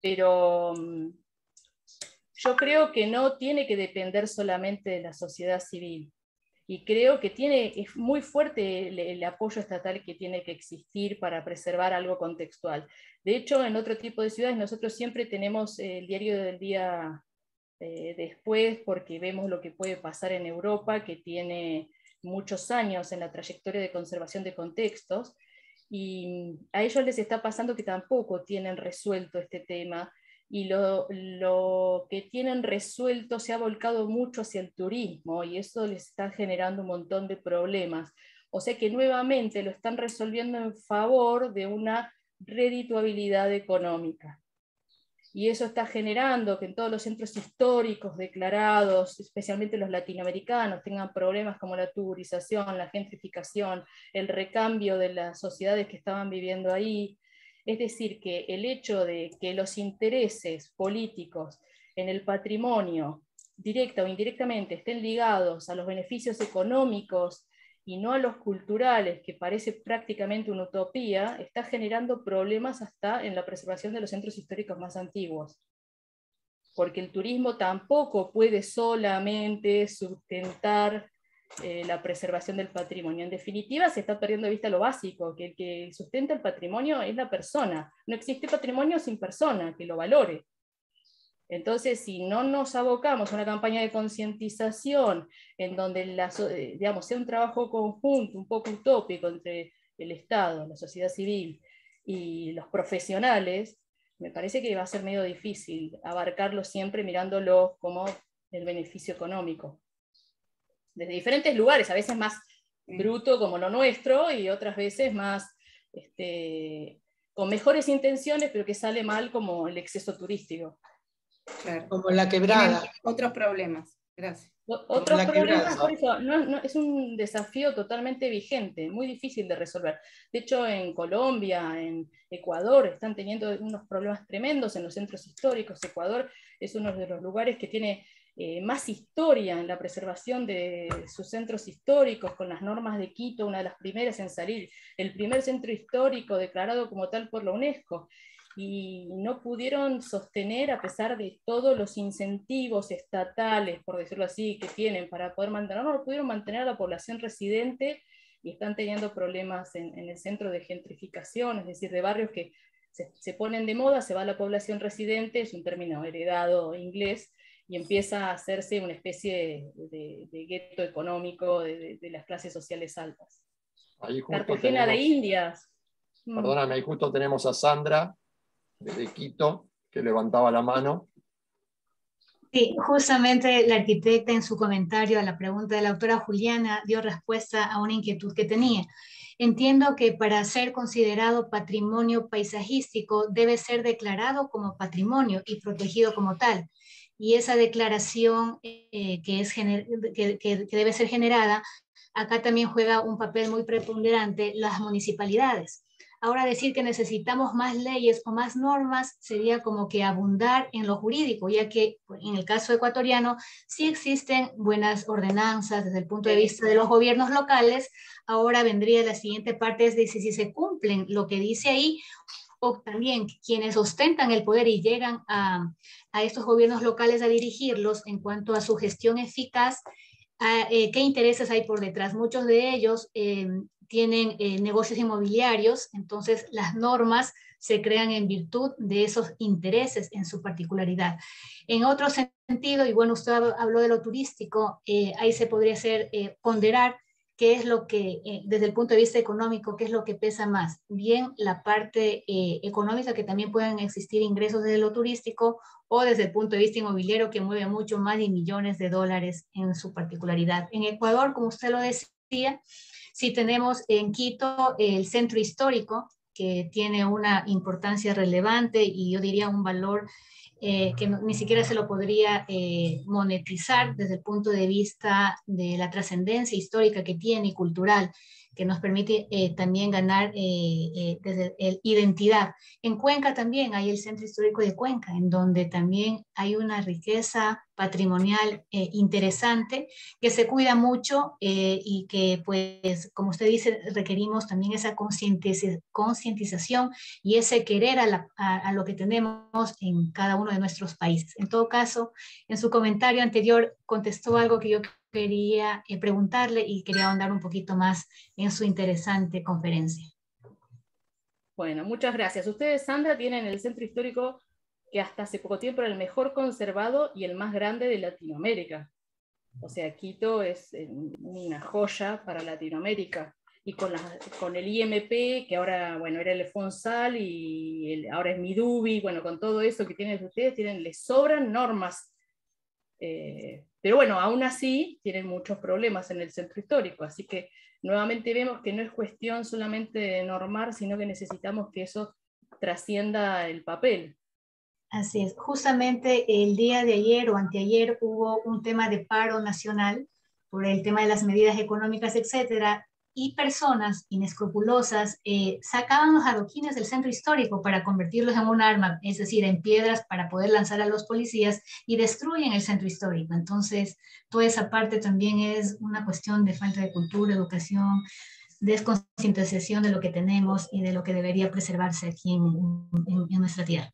Pero yo creo que no tiene que depender solamente de la sociedad civil. Y creo que es muy fuerte el apoyo estatal que tiene que existir para preservar algo contextual. De hecho, en otro tipo de ciudades nosotros siempre tenemos el diario del día después, porque vemos lo que puede pasar en Europa, que tiene muchos años en la trayectoria de conservación de contextos, y a ellos les está pasando que tampoco tienen resuelto este tema, y lo que tienen resuelto se ha volcado mucho hacia el turismo, y eso les está generando un montón de problemas. O sea que nuevamente lo están resolviendo en favor de una redituabilidad económica. Y eso está generando que en todos los centros históricos declarados, especialmente los latinoamericanos, tengan problemas como la turización, la gentrificación, el recambio de las sociedades que estaban viviendo ahí. Es decir, que el hecho de que los intereses políticos en el patrimonio, directa o indirectamente, estén ligados a los beneficios económicos y no a los culturales, que parece prácticamente una utopía, está generando problemas hasta en la preservación de los centros históricos más antiguos. Porque el turismo tampoco puede solamente sustentar la preservación del patrimonio. En definitiva, se está perdiendo de vista lo básico, que el que sustenta el patrimonio es la persona. No existe patrimonio sin persona que lo valore. Entonces, si no nos abocamos a una campaña de concientización en donde digamos, sea un trabajo conjunto, un poco utópico entre el Estado, la sociedad civil y los profesionales, me parece que va a ser medio difícil abarcarlo siempre mirándolo como el beneficio económico. Desde diferentes lugares, a veces más bruto como lo nuestro y otras veces más con mejores intenciones, pero que sale mal como el exceso turístico. Claro. Como la quebrada. Tienen otros problemas. Gracias. Otros problemas, por eso, es un desafío totalmente vigente, muy difícil de resolver. De hecho, en Colombia, en Ecuador, están teniendo unos problemas tremendos en los centros históricos. Ecuador es uno de los lugares que tiene más historia en la preservación de sus centros históricos, con las normas de Quito, una de las primeras en salir, el primer centro histórico declarado como tal por la UNESCO. Y no pudieron sostener, a pesar de todos los incentivos estatales, por decirlo así, que tienen para poder mantener, no pudieron mantener a la población residente y están teniendo problemas en el centro de gentrificación, es decir, de barrios que se ponen de moda, se va la población residente, es un término heredado inglés, y empieza a hacerse una especie de gueto económico de las clases sociales altas. Ahí justo Cartagena de Indias. Perdóname, ahí justo tenemos a Sandra, desde Quito, que levantaba la mano. Sí, justamente la arquitecta en su comentario a la pregunta de la autora Juliana dio respuesta a una inquietud que tenía. Entiendo que para ser considerado patrimonio paisajístico debe ser declarado como patrimonio y protegido como tal. Y esa declaración que debe ser generada, acá también juega un papel muy preponderante las municipalidades. Ahora decir que necesitamos más leyes o más normas sería como que abundar en lo jurídico, ya que en el caso ecuatoriano sí existen buenas ordenanzas desde el punto de vista de los gobiernos locales. Ahora vendría la siguiente parte, es decir, si se cumplen lo que dice ahí, o también quienes ostentan el poder y llegan a estos gobiernos locales a dirigirlos en cuanto a su gestión eficaz, qué intereses hay por detrás. Muchos de ellos tienen negocios inmobiliarios, entonces las normas se crean en virtud de esos intereses en su particularidad. En otro sentido, y bueno, usted habló de lo turístico, ahí se podría ponderar qué es lo que, desde el punto de vista económico, qué es lo que pesa más. Bien, la parte económica, que también pueden existir ingresos desde lo turístico, o desde el punto de vista inmobiliario, que mueve mucho más de millones de dólares en su particularidad. En Ecuador, como usted lo decía, sí tenemos en Quito el centro histórico, que tiene una importancia relevante y yo diría un valor que ni siquiera se lo podría monetizar desde el punto de vista de la trascendencia histórica que tiene y cultural, que nos permite también ganar desde identidad. En Cuenca también hay el Centro Histórico de Cuenca, en donde también hay una riqueza patrimonial interesante, que se cuida mucho y que, pues, como usted dice, requerimos también esa concientización y ese querer a lo que tenemos en cada uno de nuestros países. En todo caso, en su comentario anterior contestó algo que yo quería preguntarle y quería ahondar un poquito más en su interesante conferencia. Bueno, muchas gracias. Ustedes, Sandra, tienen el centro histórico que hasta hace poco tiempo era el mejor conservado y el más grande de Latinoamérica. O sea, Quito es una joya para Latinoamérica. Y con el IMP, que ahora, bueno, era el Fonsal y ahora es Midubi, bueno, con todo eso que tienen ustedes, les sobran normas. Pero bueno, aún así tienen muchos problemas en el centro histórico, así que nuevamente vemos que no es cuestión solamente de normar, sino que necesitamos que eso trascienda el papel. Así es, justamente el día de ayer o anteayer hubo un tema de paro nacional por el tema de las medidas económicas, etcétera, y personas inescrupulosas sacaban los adoquines del centro histórico para convertirlos en un arma, es decir, en piedras para poder lanzar a los policías, y destruyen el centro histórico. Entonces, toda esa parte también es una cuestión de falta de cultura, educación, desconcientización de lo que tenemos y de lo que debería preservarse aquí en nuestra tierra.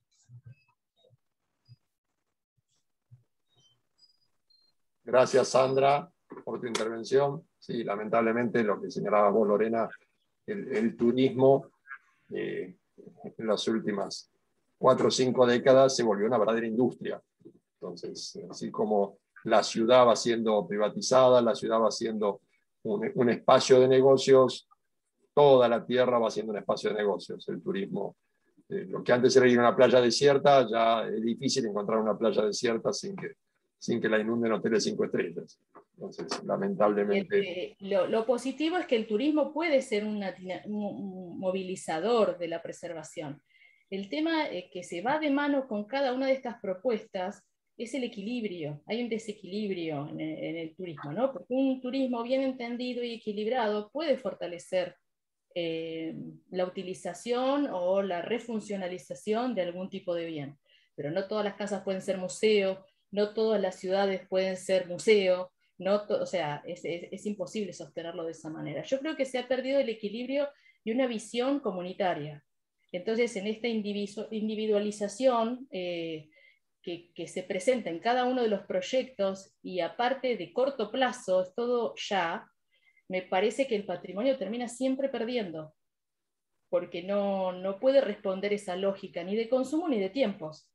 Gracias, Sandra, por tu intervención. Sí, lamentablemente lo que señalaba vos, Lorena, el turismo en las últimas 4 o 5 décadas se volvió una verdadera industria. Entonces, así como la ciudad va siendo privatizada, la ciudad va siendo un espacio de negocios, toda la tierra va siendo un espacio de negocios. El turismo, lo que antes era ir a una playa desierta, ya es difícil encontrar una playa desierta sin que la inunden hoteles 5 estrellas. Entonces, lamentablemente... Lo positivo es que el turismo puede ser un movilizador de la preservación. El tema que se va de mano con cada una de estas propuestas es el equilibrio. Hay un desequilibrio en el turismo, ¿no? Porque un turismo bien entendido y equilibrado puede fortalecer la utilización o la refuncionalización de algún tipo de bien. Pero no todas las casas pueden ser museo, no todas las ciudades pueden ser museo, o sea, es imposible sostenerlo de esa manera. Yo creo que se ha perdido el equilibrio y una visión comunitaria. Entonces, en esta individualización que se presenta en cada uno de los proyectos, y aparte de corto plazo, es todo ya, me parece que el patrimonio termina siempre perdiendo, porque no puede responder esa lógica ni de consumo ni de tiempos.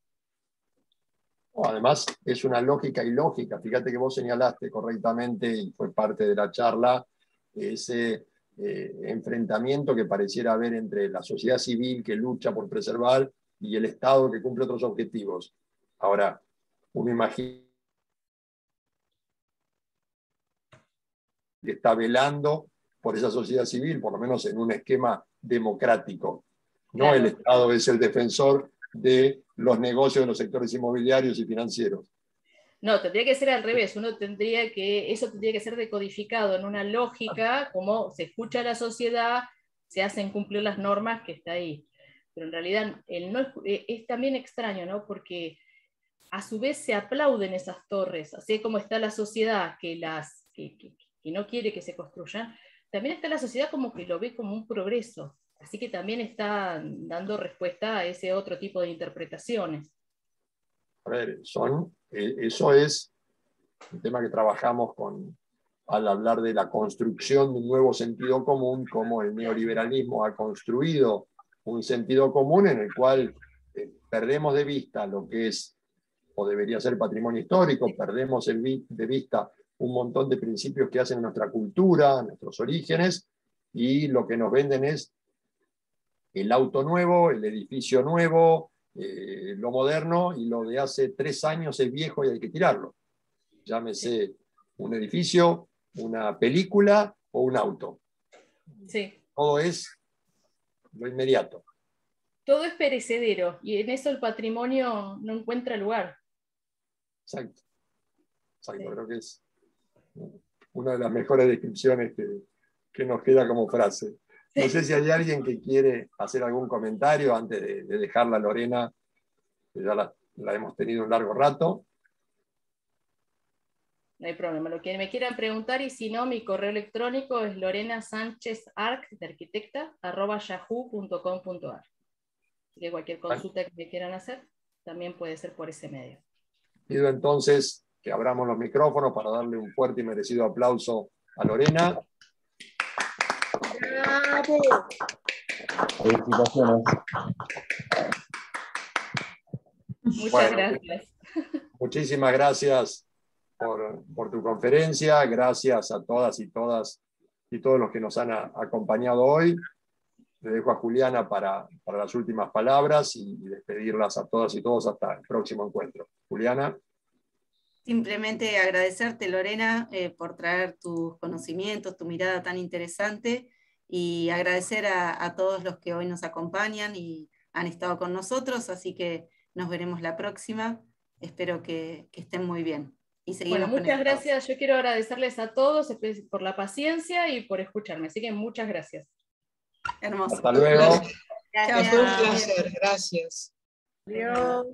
Además, es una lógica ilógica. Fíjate que vos señalaste correctamente, y fue parte de la charla, ese enfrentamiento que pareciera haber entre la sociedad civil que lucha por preservar y el Estado que cumple otros objetivos. Ahora, uno imagina que está velando por esa sociedad civil, por lo menos en un esquema democrático. No claro. El Estado es el defensor de los negocios de los sectores inmobiliarios y financieros. No, tendría que ser al revés. Eso tendría que ser decodificado en una lógica, como se escucha a la sociedad, se hacen cumplir las normas que está ahí. Pero en realidad es también extraño, ¿no? Porque a su vez se aplauden esas torres, así como está la sociedad que no quiere que se construyan, también está la sociedad como que lo ve como un progreso. Así que también está dando respuesta a ese otro tipo de interpretaciones. A ver, eso es un tema que trabajamos al hablar de la construcción de un nuevo sentido común, como el neoliberalismo ha construido un sentido común en el cual perdemos de vista lo que es o debería ser patrimonio histórico, perdemos de vista un montón de principios que hacen nuestra cultura, nuestros orígenes, y lo que nos venden es el auto nuevo, el edificio nuevo, lo moderno, y lo de hace 3 años es viejo y hay que tirarlo. Llámese un edificio, una película o un auto. Sí. Todo es lo inmediato. Todo es perecedero, y en eso el patrimonio no encuentra lugar. Exacto. Sí. Creo que es una de las mejores descripciones que nos queda como frase. No sé si hay alguien que quiere hacer algún comentario antes de dejarla a Lorena, que ya la hemos tenido un largo rato. No hay problema, lo que me quieran preguntar, y si no, mi correo electrónico es lorenasanchezarc, de arquitecta, @yahoo.com.ar. Así que cualquier consulta que me quieran hacer, también puede ser por ese medio. Pido entonces que abramos los micrófonos para darle un fuerte y merecido aplauso a Lorena. ¡Bravo! Felicitaciones. Muchas gracias. Muchísimas gracias por tu conferencia. Gracias a todas y todos los que nos han acompañado hoy. Le dejo a Juliana para las últimas palabras y despedirlas a todas y todos hasta el próximo encuentro. Juliana. Simplemente agradecerte, Lorena, por traer tus conocimientos, tu mirada tan interesante, y agradecer a todos los que hoy nos acompañan y han estado con nosotros, así que nos veremos la próxima. Espero que estén muy bien. Y seguimos bueno, muchas gracias. Yo quiero agradecerles a todos por la paciencia y por escucharme, así que muchas gracias. Hermoso. Hasta luego. Gracias. Fue un placer, gracias. Adiós.